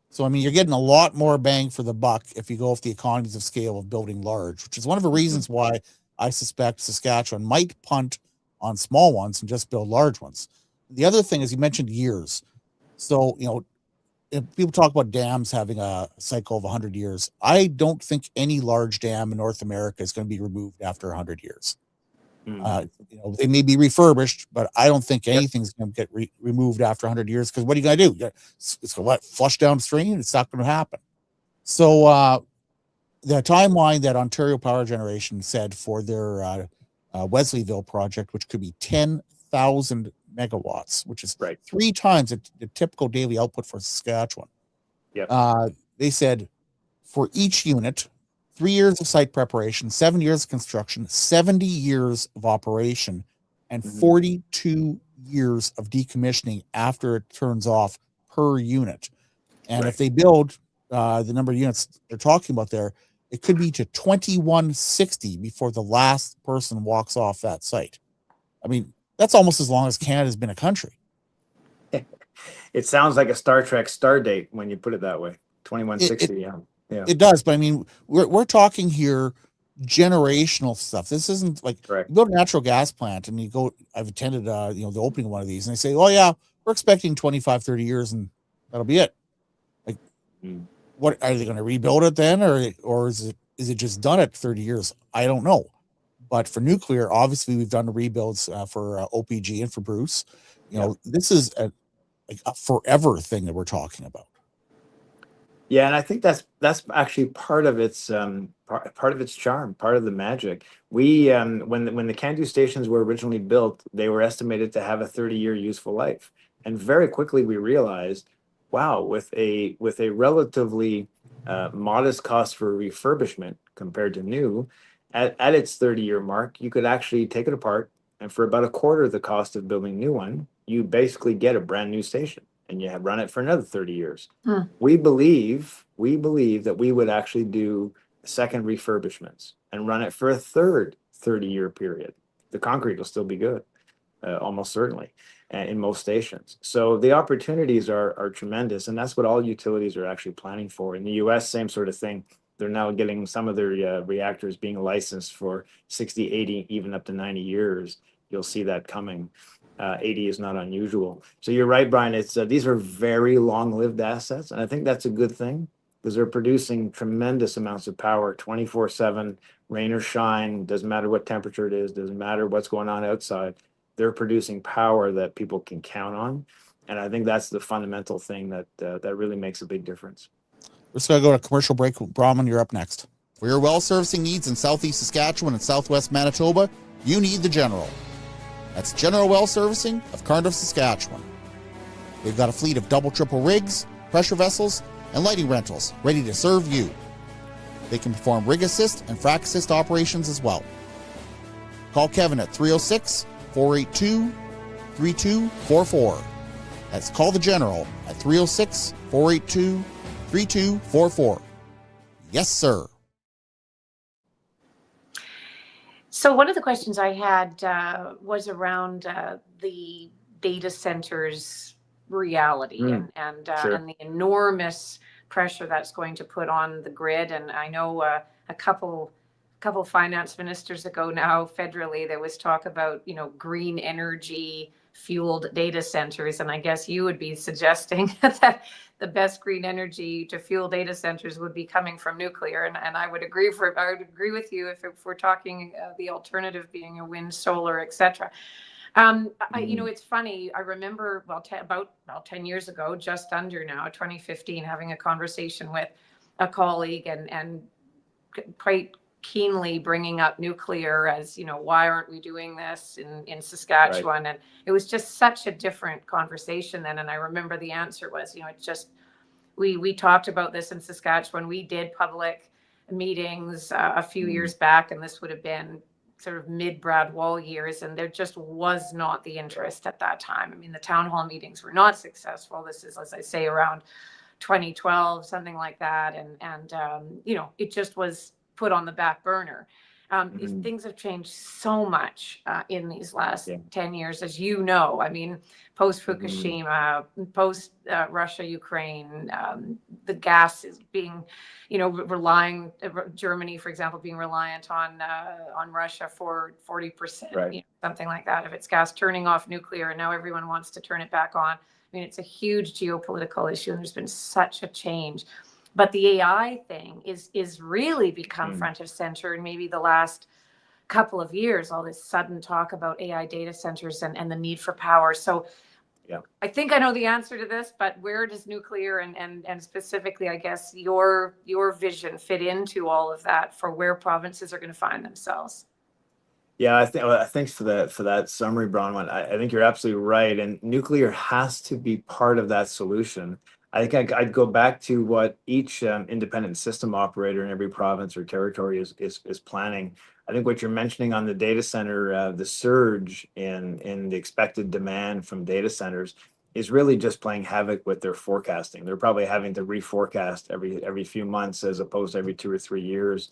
So, I mean, you're getting a lot more bang for the buck if you go with the economies of scale of building large, which is one of the reasons why I suspect Saskatchewan might punt on small ones and just build large ones. The other thing is you mentioned years. So, people talk about dams having a cycle of 100 years. I don't think any large dam in North America is going to be removed after 100 years. They may be refurbished, but I don't think anything's going to get removed after 100 years, because what are you going to do? It's going to flush downstream? It's not going to happen. So the timeline that Ontario Power Generation said for their Wesleyville project, which could be 10,000 megawatts, which is 3 times the typical daily output for Saskatchewan. They said for each unit, 3 years of site preparation, 7 years of construction, 70 years of operation, and 42 years of decommissioning after it turns off per unit. And if they build the number of units they're talking about there, it could be to 2160 before the last person walks off that site. I mean, that's almost as long as Canada's been a country. It sounds like a Star Trek star date when you put it that way. 2160, yeah. It does, but I mean, we're talking here generational stuff. This isn't like you build a natural gas plant and you go. I've attended the opening of one of these, and they say, "Oh yeah, we're expecting 25, 30 years, and that'll be it." Like, what are they going to rebuild it then, or is it just done at 30 years? I don't know. But for nuclear, obviously, we've done the rebuilds for OPG and for Bruce. This is a forever thing that we're talking about. Yeah, and I think that's actually part of its part of its charm, part of the magic. We when the CANDU stations were originally built, they were estimated to have a 30-year useful life, and very quickly we realized, wow, with a relatively modest cost for refurbishment compared to new, at its 30-year mark, you could actually take it apart, and for about a quarter of the cost of building a new one, you basically get a brand new station. And you have run it for another 30 years. We believe that we would actually do second refurbishments and run it for a third 30-year period. The concrete will still be good, almost certainly, in most stations. So the opportunities are tremendous, and that's what all utilities are actually planning for. In the US, same sort of thing. They're now getting some of their reactors being licensed for 60, 80, even up to 90 years. You'll see that coming. 80 is not unusual. So you're right, Brian. It's these are very long-lived assets, and I think that's a good thing, because they're producing tremendous amounts of power 24/7, rain or shine, doesn't matter what temperature it is, doesn't matter what's going on outside. They're producing power that people can count on, and I think that's the fundamental thing that really makes a big difference. We're just going to go to commercial break. Brahman, you're up next. For your well servicing needs in Southeast Saskatchewan and Southwest Manitoba, you need the General. That's General Well Servicing of Cardiff, Saskatchewan. They've got a fleet of double, triple rigs, pressure vessels, and lighting rentals ready to serve you. They can perform rig assist and frac assist operations as well. Call Kevin at 306-482-3244. That's Call the General at 306-482-3244. Yes, sir. So one of the questions I had was around the data centers reality and the enormous pressure that's going to put on the grid. And I know a couple finance ministers ago now, federally, there was talk about, green energy fueled data centers. And I guess you would be suggesting that the best green energy to fuel data centers would be coming from nuclear. And I would agree with you if we're talking the alternative being a wind, solar, etc. It's funny. I remember about 10 years ago, just under now, 2015, having a conversation with a colleague and quite keenly bringing up nuclear as, why aren't we doing this in Saskatchewan? And it was just such a different conversation then. And I remember the answer was, it's just, we talked about this in Saskatchewan. We did public meetings a few years back, and this would have been sort of mid-Brad Wall years, and there just was not the interest at that time. I mean, the town hall meetings were not successful. This is, as I say, around 2012, something like that. And it just was put on the back burner. Things have changed so much in these last 10 years, as you know. I mean, post Fukushima, post Russia, Ukraine, the gas is being, Germany, for example, being reliant on Russia for 40%, something like that, of its gas, turning off nuclear, and now everyone wants to turn it back on. I mean, it's a huge geopolitical issue, and there's been such a change. But the AI thing is really become front of center in maybe the last couple of years, all this sudden talk about AI data centers and the need for power. So I think I know the answer to this, but where does nuclear and specifically, I guess, your vision fit into all of that for where provinces are going to find themselves? Yeah, thanks for that summary, Bronwyn. I think you're absolutely right, and nuclear has to be part of that solution. I think I'd go back to what each independent system operator in every province or territory is planning. I think what you're mentioning on the data center, the surge in the expected demand from data centers, is really just playing havoc with their forecasting. They're probably having to reforecast every few months as opposed to every 2 or 3 years.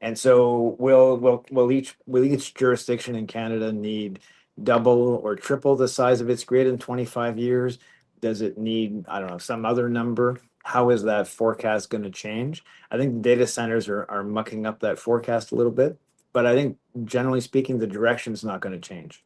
And so will each jurisdiction in Canada need double or triple the size of its grid in 25 years? Does it need, I don't know, some other number? How is that forecast going to change? I think data centers are mucking up that forecast a little bit, but I think generally speaking, the direction is not going to change.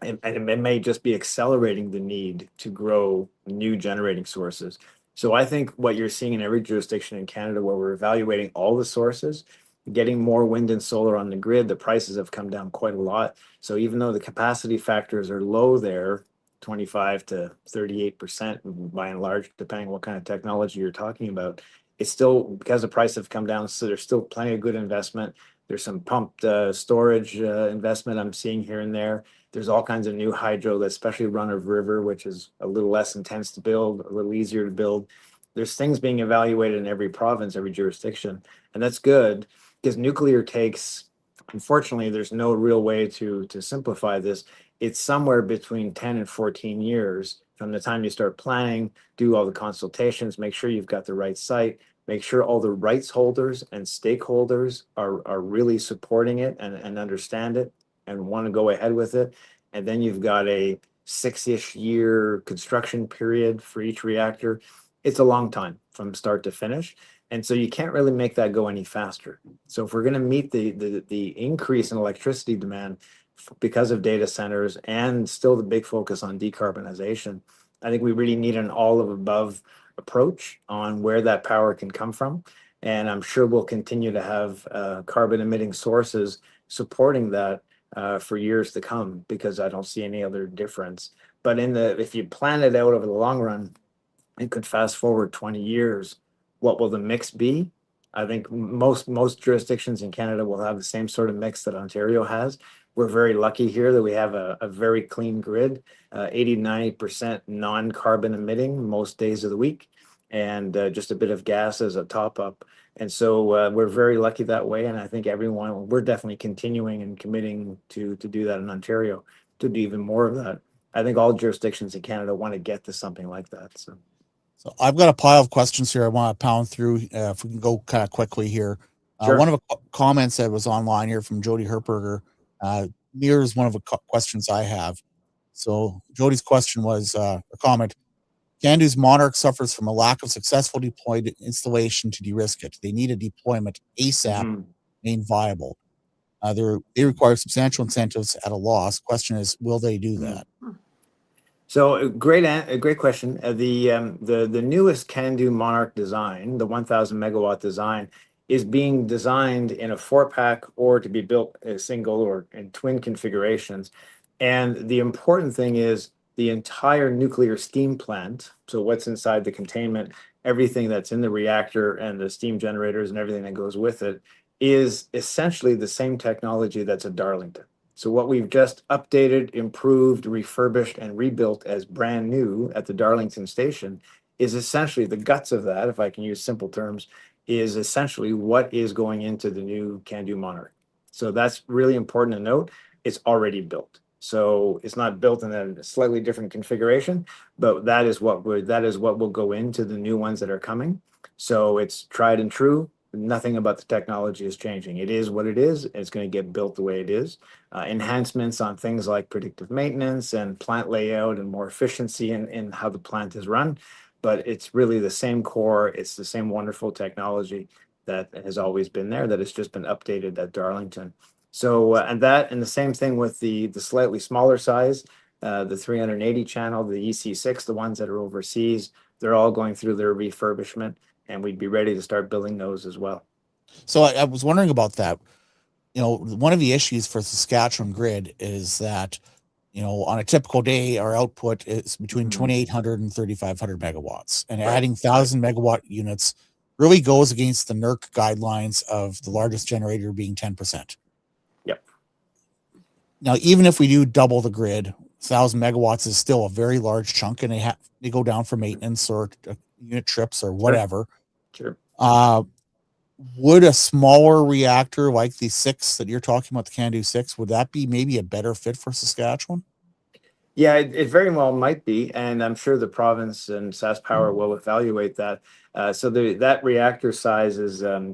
And it may just be accelerating the need to grow new generating sources. So I think what you're seeing in every jurisdiction in Canada where we're evaluating all the sources, getting more wind and solar on the grid, the prices have come down quite a lot. So even though the capacity factors are low there, 25 to 38% by and large, depending on what kind of technology you're talking about, it's still, because the prices have come down, so there's still plenty of good investment. There's some pumped storage investment I'm seeing here and there. There's all kinds of new hydro, especially run of river, which is a little less intense to build, a little easier to build. There's things being evaluated in every province, every jurisdiction, and that's good because nuclear takes, unfortunately, there's no real way to simplify this. It's somewhere between 10 and 14 years from the time you start planning, do all the consultations, make sure you've got the right site, make sure all the rights holders and stakeholders are really supporting it and understand it and want to go ahead with it. And then you've got a 6-ish year construction period for each reactor. It's a long time from start to finish. And so you can't really make that go any faster. So if we're going to meet the increase in electricity demand because of data centers and still the big focus on decarbonization, I think we really need an all of above approach on where that power can come from. And I'm sure we'll continue to have carbon emitting sources supporting that for years to come, because I don't see any other difference. But if you plan it out over the long run, it could fast forward 20 years. What will the mix be? I think most jurisdictions in Canada will have the same sort of mix that Ontario has. We're very lucky here that we have a very clean grid, 80-90% non-carbon emitting most days of the week, and just a bit of gas as a top up. And so we're very lucky that way. And I think we're definitely continuing and committing to do that in Ontario, to do even more of that. I think all jurisdictions in Canada want to get to something like that. So I've got a pile of questions here I want to pound through. If we can go kind of quickly here. Sure. One of the comments that was online here from Jody Herberger mirrors one of the questions I have. So Jody's question was a comment. CANDU's Monarch suffers from a lack of successful deployed installation to de-risk it. They need a deployment ASAP, remain viable. They require substantial incentives at a loss. Question is, will they do that? So a great question. The newest CANDU Monarch design, the 1,000 megawatt design, is being designed in a 4-pack or to be built as single or in twin configurations. And the important thing is the entire nuclear steam plant. So what's inside the containment, everything that's in the reactor and the steam generators and everything that goes with it, is essentially the same technology that's at Darlington. So what we've just updated, improved, refurbished, and rebuilt as brand new at the Darlington station is essentially the guts of that, if I can use simple terms, is essentially what is going into the new CANDU Monarch. So that's really important to note. It's already built. So it's not built in a slightly different configuration, but that is what will go into the new ones that are coming. So it's tried and true, nothing about the technology is changing. It is what it is. It's going to get built the way it is. Enhancements on things like predictive maintenance and plant layout and more efficiency in how the plant is run. But it's really the same core. It's the same wonderful technology that has always been there, that has just been updated at Darlington. So, and the same thing with the slightly smaller size, the 380 channel, the EC6, the ones that are overseas, they're all going through their refurbishment, and we'd be ready to start building those as well. So I was wondering about that. One of the issues for Saskatchewan grid is that, on a typical day, our output is between 2,800 and 3,500 megawatts, and adding 1,000 megawatt units really goes against the NERC guidelines of the largest generator being 10%. Yep. Now, even if we do double the grid, 1,000 megawatts is still a very large chunk, and they go down for maintenance or unit trips or whatever. Sure. Would a smaller reactor like the 6 that you're talking about, the CANDU 6, would that be maybe a better fit for Saskatchewan? Yeah, it very well might be, and I'm sure the province and SaskPower will evaluate that. So that reactor size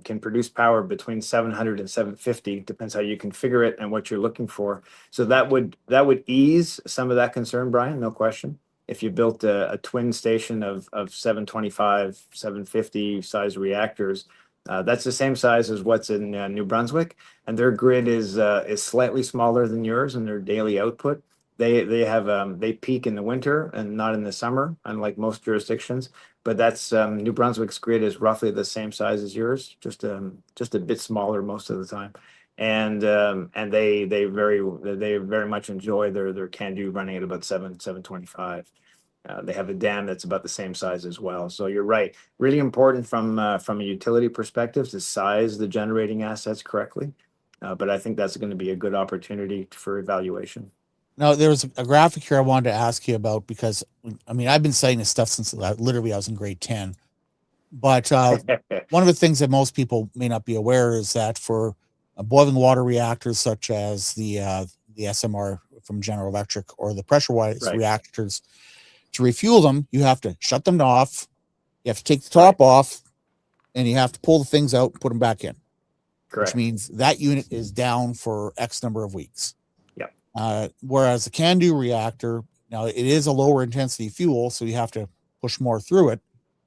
can produce power between 700 and 750, depends how you configure it and what you're looking for. So that would ease some of that concern, Brian, no question. If you built a twin station of 725, 750 size reactors, that's the same size as what's in New Brunswick, and their grid is slightly smaller than yours in their daily output. They peak in the winter and not in the summer, unlike most jurisdictions. But that's New Brunswick's grid is roughly the same size as yours, just a bit smaller most of the time. And they very much enjoy their CANDU running at about 725. They have a dam that's about the same size as well. So you're right. Really important from a utility perspective to size the generating assets correctly. But I think that's going to be a good opportunity for evaluation. Now, there's a graphic here I wanted to ask you about, because, I've been saying this stuff since literally I was in grade 10. But one of the things that most people may not be aware is that for boiling water reactors such as the SMR from General Electric or the pressurized reactors, to refuel them, you have to shut them off, you have to take the top off, and you have to pull the things out and put them back in. Correct. Which means that unit is down for X number of weeks. Yep. Whereas the CANDU reactor, now it is a lower intensity fuel, so you have to push more through it.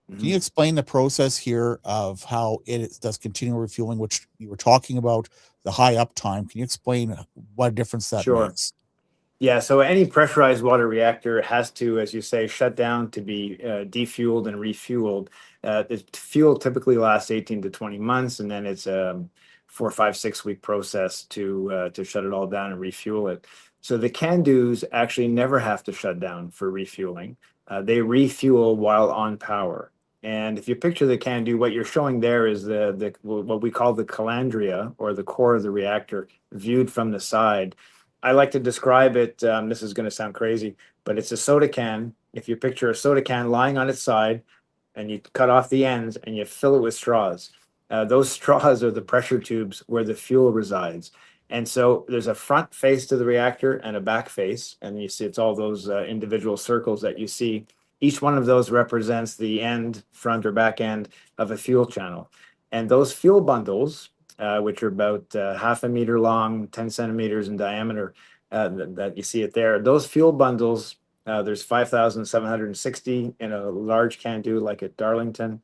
Can you explain the process here of how it does continual refueling, which you were talking about, the high uptime? Can you explain what difference that makes? Yeah, so any pressurized water reactor has to, as you say, shut down to be defueled and refueled. The fuel typically lasts 18 to 20 months, and then it's a 4, 5, 6 week process to shut it all down and refuel it. So the CANDUs actually never have to shut down for refueling. They refuel while on power. And if you picture the CANDU, what you're showing there is what we call the calandria, or the core of the reactor, viewed from the side. I like to describe it, this is going to sound crazy, but it's a soda can. If you picture a soda can lying on its side, and you cut off the ends and you fill it with straws, those straws are the pressure tubes where the fuel resides. And so there's a front face to the reactor and a back face, and you see it's all those individual circles that you see. Each one of those represents the end, front or back end of a fuel channel. And those fuel bundles, which are about half a meter long, 10 centimeters in diameter, that you see it there. Those fuel bundles, there's 5,760 in a large CANDU like at Darlington,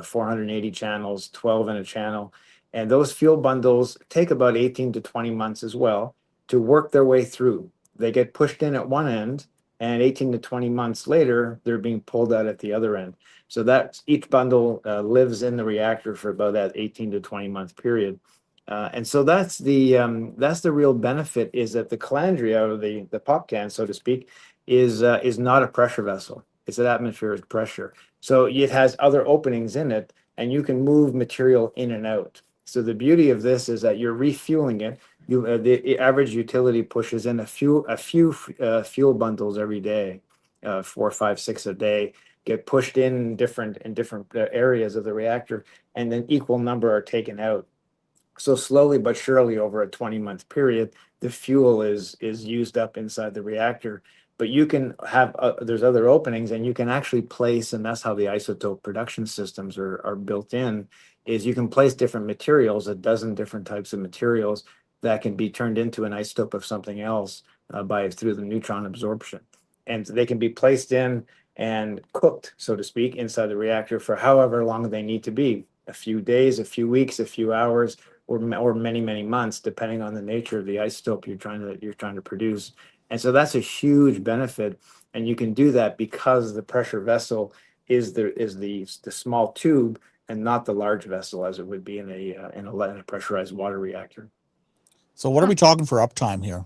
480 channels, 12 in a channel. And those fuel bundles take about 18 to 20 months as well to work their way through. They get pushed in at one end, and 18 to 20 months later, they're being pulled out at the other end. So that each bundle lives in the reactor for about that 18 to 20 month period. And so that's the real benefit, is that the calandria, or the pop can, so to speak, is not a pressure vessel. It's at atmospheric pressure. So it has other openings in it, and you can move material in and out. So the beauty of this is that you're refueling it. The average utility pushes in a few fuel bundles every day, 4, 5, 6 a day, get pushed in different areas of the reactor, and then equal number are taken out. So slowly but surely, over a 20-month period, the fuel is used up inside the reactor. But you can have there's other openings, and you can actually place, and that's how the isotope production systems are built in. is you can place different materials, a dozen different types of materials that can be turned into an isotope of something else through the neutron absorption. And they can be placed in and cooked, so to speak, inside the reactor for however long they need to be, a few days, a few weeks, a few hours, or many, many months, depending on the nature of the isotope you're trying to produce. And so that's a huge benefit. And you can do that because the pressure vessel is the small tube and not the large vessel as it would be in a pressurized water reactor. So what are we talking for uptime here?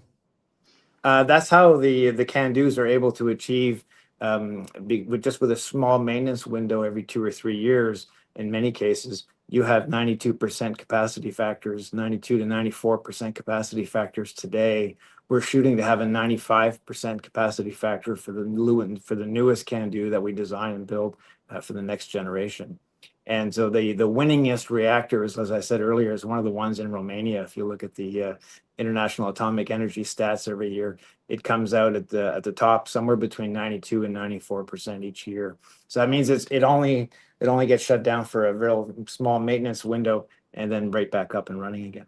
That's how the CANDUs are able to achieve with a small maintenance window every 2 or 3 years. In many cases, you have 92% capacity factors, 92 to 94% capacity factors today. We're shooting to have a 95% capacity factor for the newest CANDU that we design and build for the next generation. And so the winningest reactors, as I said earlier, is one of the ones in Romania. If you look at the International Atomic Energy stats every year, it comes out at the top somewhere between 92 and 94% each year. So that means it only gets shut down for a real small maintenance window and then right back up and running again.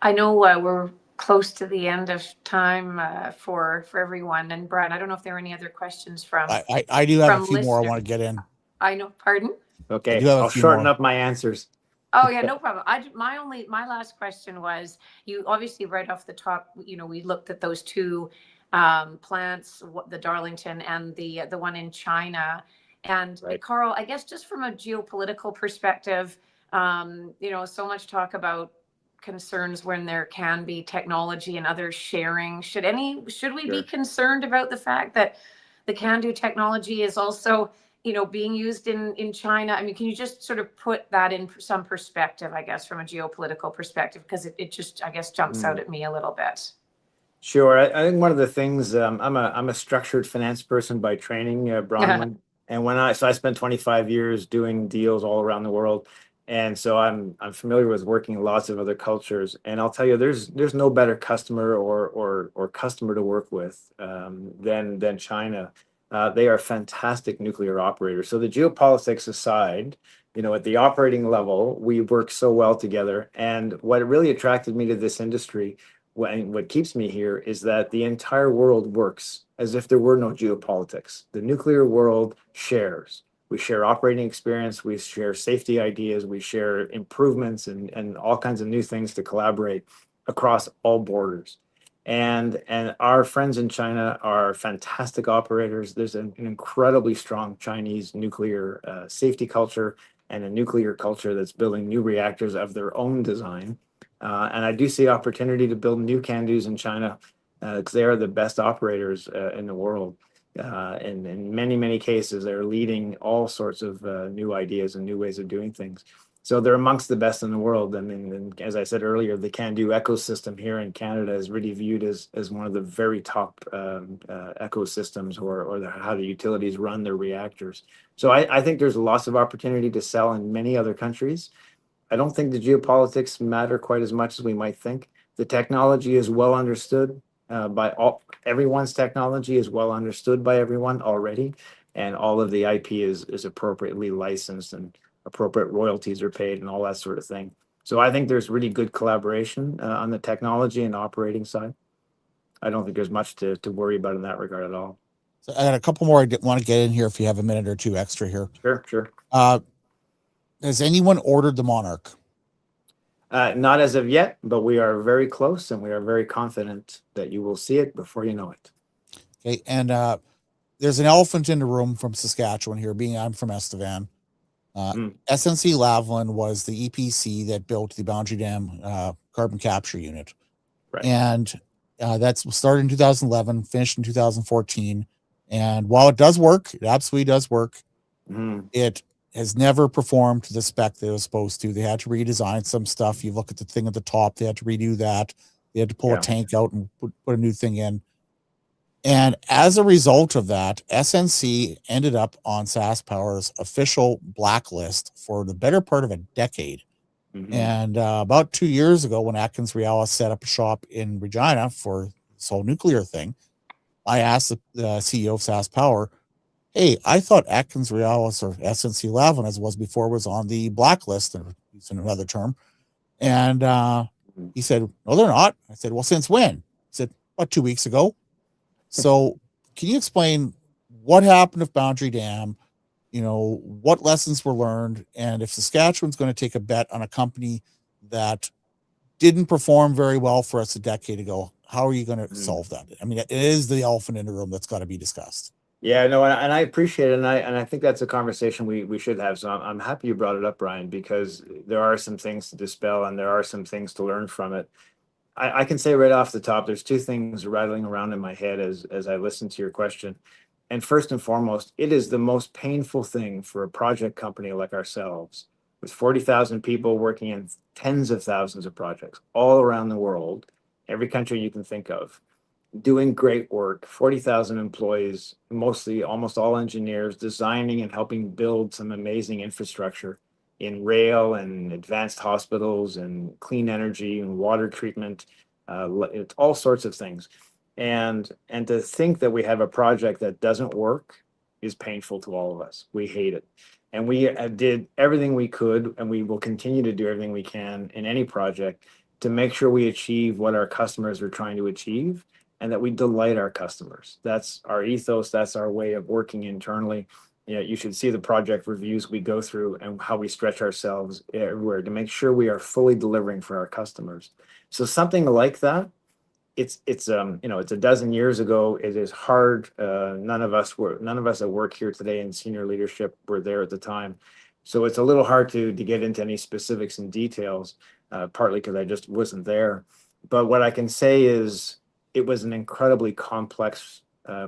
I know we're close to the end of time for everyone. And Brad, I don't know if there are any other questions from I do have a few listeners. more I want to get in. I know. Pardon? Okay, I'll shorten up my answers. Oh yeah, no problem. My last question was, you obviously right off the top, we looked at those two plants, the Darlington and the one in China. And right. Carl, I guess just from a geopolitical perspective, so much talk about concerns when there can be technology and other sharing. Should we be concerned about the fact that the CANDU technology is also being used in China? I mean, can you just sort of put that in some perspective, I guess, from a geopolitical perspective? Because it just, I guess, jumps out at me a little bit. Sure. I think one of the things, I'm a structured finance person by training, Bronwyn. And I spent 25 years doing deals all around the world. And so I'm familiar with working in lots of other cultures. And I'll tell you, there's no better customer or customer to work with than China. They are fantastic nuclear operators. So the geopolitics aside, at the operating level, we work so well together. And what really attracted me to this industry, what keeps me here, is that the entire world works as if there were no geopolitics. The nuclear world shares. We share operating experience, we share safety ideas, we share improvements and all kinds of new things to collaborate across all borders. And our friends in China are fantastic operators. There's an incredibly strong Chinese nuclear safety culture and a nuclear culture that's building new reactors of their own design. And I do see opportunity to build new CANDUs in China because they are the best operators in the world. And in many, many cases, they're leading all sorts of new ideas and new ways of doing things. So they're amongst the best in the world. I mean, and as I said earlier, the CANDU ecosystem here in Canada is really viewed as one of the very top ecosystems or how the utilities run their reactors. So I think there's lots of opportunity to sell in many other countries. I don't think the geopolitics matter quite as much as we might think. The technology is well understood everyone's technology is well understood by everyone already, and all of the IP is appropriately licensed and appropriate royalties are paid and all that sort of thing. So I think there's really good collaboration on the technology and operating side. I don't think there's much to worry about in that regard at all. So I got a couple more I want to get in here if you have a minute or two extra here. Sure. Has anyone ordered the Monarch? Not as of yet, but we are very close and we are very confident that you will see it before you know it. Okay. And there's an elephant in the room from Saskatchewan here, I'm from Estevan. SNC Lavalin was the EPC that built the Boundary Dam carbon capture unit. Right. And that's started in 2011, finished in 2014. And while it does work, it absolutely does work. It has never performed to the spec that it was supposed to. They had to redesign some stuff. You look at the thing at the top, they had to redo that. They had to pull a tank out and put a new thing in. And as a result of that, SNC ended up on SaskPower's official blacklist for the better part of a decade. And about 2 years ago, when AtkinsRealis set up a shop in Regina for this whole nuclear thing, I asked the CEO of SaskPower, hey, I thought AtkinsRealis or SNC11, as it was before, was on the blacklist, and using another term. And he said, no, they're not. I said, well, since when? He said, about 2 weeks ago. So can you explain what happened with Boundary Dam? What lessons were learned, and if Saskatchewan's going to take a bet on a company that didn't perform very well for us a decade ago, how are you going to solve that? I mean, it is the elephant in the room that's got to be discussed. Yeah, no, and I appreciate it, and I think that's a conversation we should have. So I'm happy you brought it up, Brian, because there are some things to dispel and there are some things to learn from it. I can say right off the top, there's two things rattling around in my head as I listen to your question. And first and foremost, it is the most painful thing for a project company like ourselves, with 40,000 people working in tens of thousands of projects all around the world, every country you can think of, doing great work, 40,000 employees, mostly almost all engineers, designing and helping build some amazing infrastructure in rail and advanced hospitals and clean energy and water treatment, it's all sorts of things. And to think that we have a project that doesn't work is painful to all of us. We hate it. And we did everything we could, and we will continue to do everything we can in any project to make sure we achieve what our customers are trying to achieve and that we delight our customers. That's our ethos. That's our way of working internally. You should see the project reviews we go through and how we stretch ourselves everywhere to make sure we are fully delivering for our customers. So something like that, it's a dozen years ago. It is hard. None of us that work here today in senior leadership were there at the time. So it's a little hard to get into any specifics and details, partly because I just wasn't there. But what I can say is it was an incredibly complex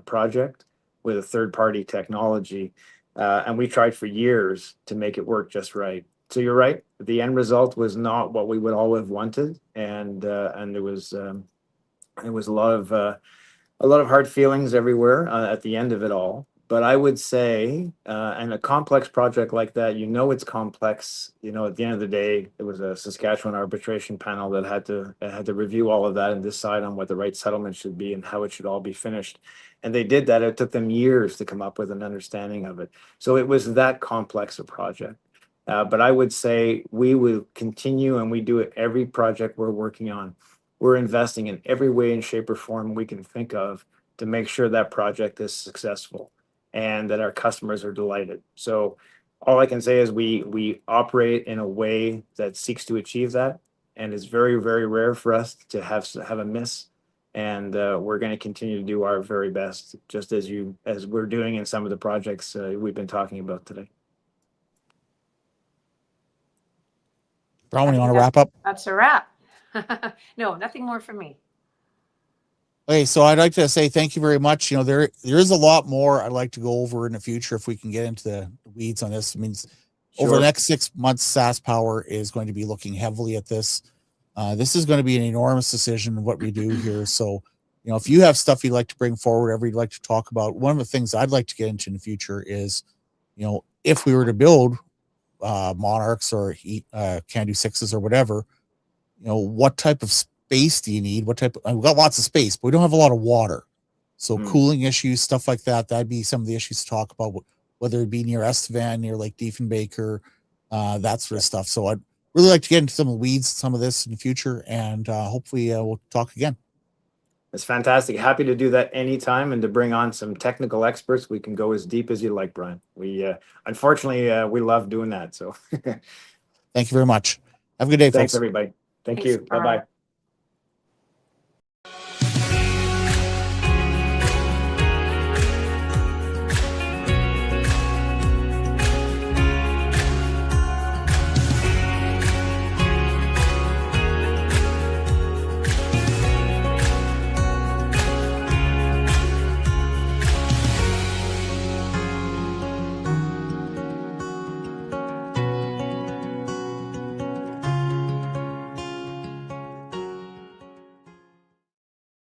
project with a third-party technology, and we tried for years to make it work just right. So you're right, the end result was not what we would all have wanted, and there was a lot of hard feelings everywhere at the end of it all. But I would say, and a complex project like that, it's complex. At the end of the day, it was a Saskatchewan arbitration panel that had to review all of that and decide on what the right settlement should be and how it should all be finished. And they did that. It took them years to come up with an understanding of it. So it was that complex a project. But I would say we will continue, and we do it every project we're working on. We're investing in every way and shape or form we can think of to make sure that project is successful and that our customers are delighted. So all I can say is we operate in a way that seeks to achieve that, and it's very, very rare for us to have a miss. And we're going to continue to do our very best, just as we're doing in some of the projects we've been talking about today. Brown, you want to wrap up? That's a wrap. No, nothing more from me. Okay, so I'd like to say thank you very much. There is a lot more I'd like to go over in the future if we can get into the weeds on this. It means over the next 6 months, SaskPower is going to be looking heavily at this. This is going to be an enormous decision of what we do here. So, if you have stuff you'd like to bring forward, ever you'd like to talk about, one of the things I'd like to get into in the future is, if we were to build Monarchs or CANDU 6s or whatever, what type of space do you need? We've got lots of space, but we don't have a lot of water. So cooling issues, stuff like that, that'd be some of the issues to talk about, whether it be near Estevan, near Lake Diefenbaker, that sort of stuff. So I'd really like to get into some of the weeds, some of this in the future, and hopefully we'll talk again. It's fantastic. Happy to do that anytime, and to bring on some technical experts. We can go as deep as you like, Brian. We unfortunately we love doing that. So thank you very much. Have a good day, Thanks, folks. everybody. Thanks, you. Bye-bye.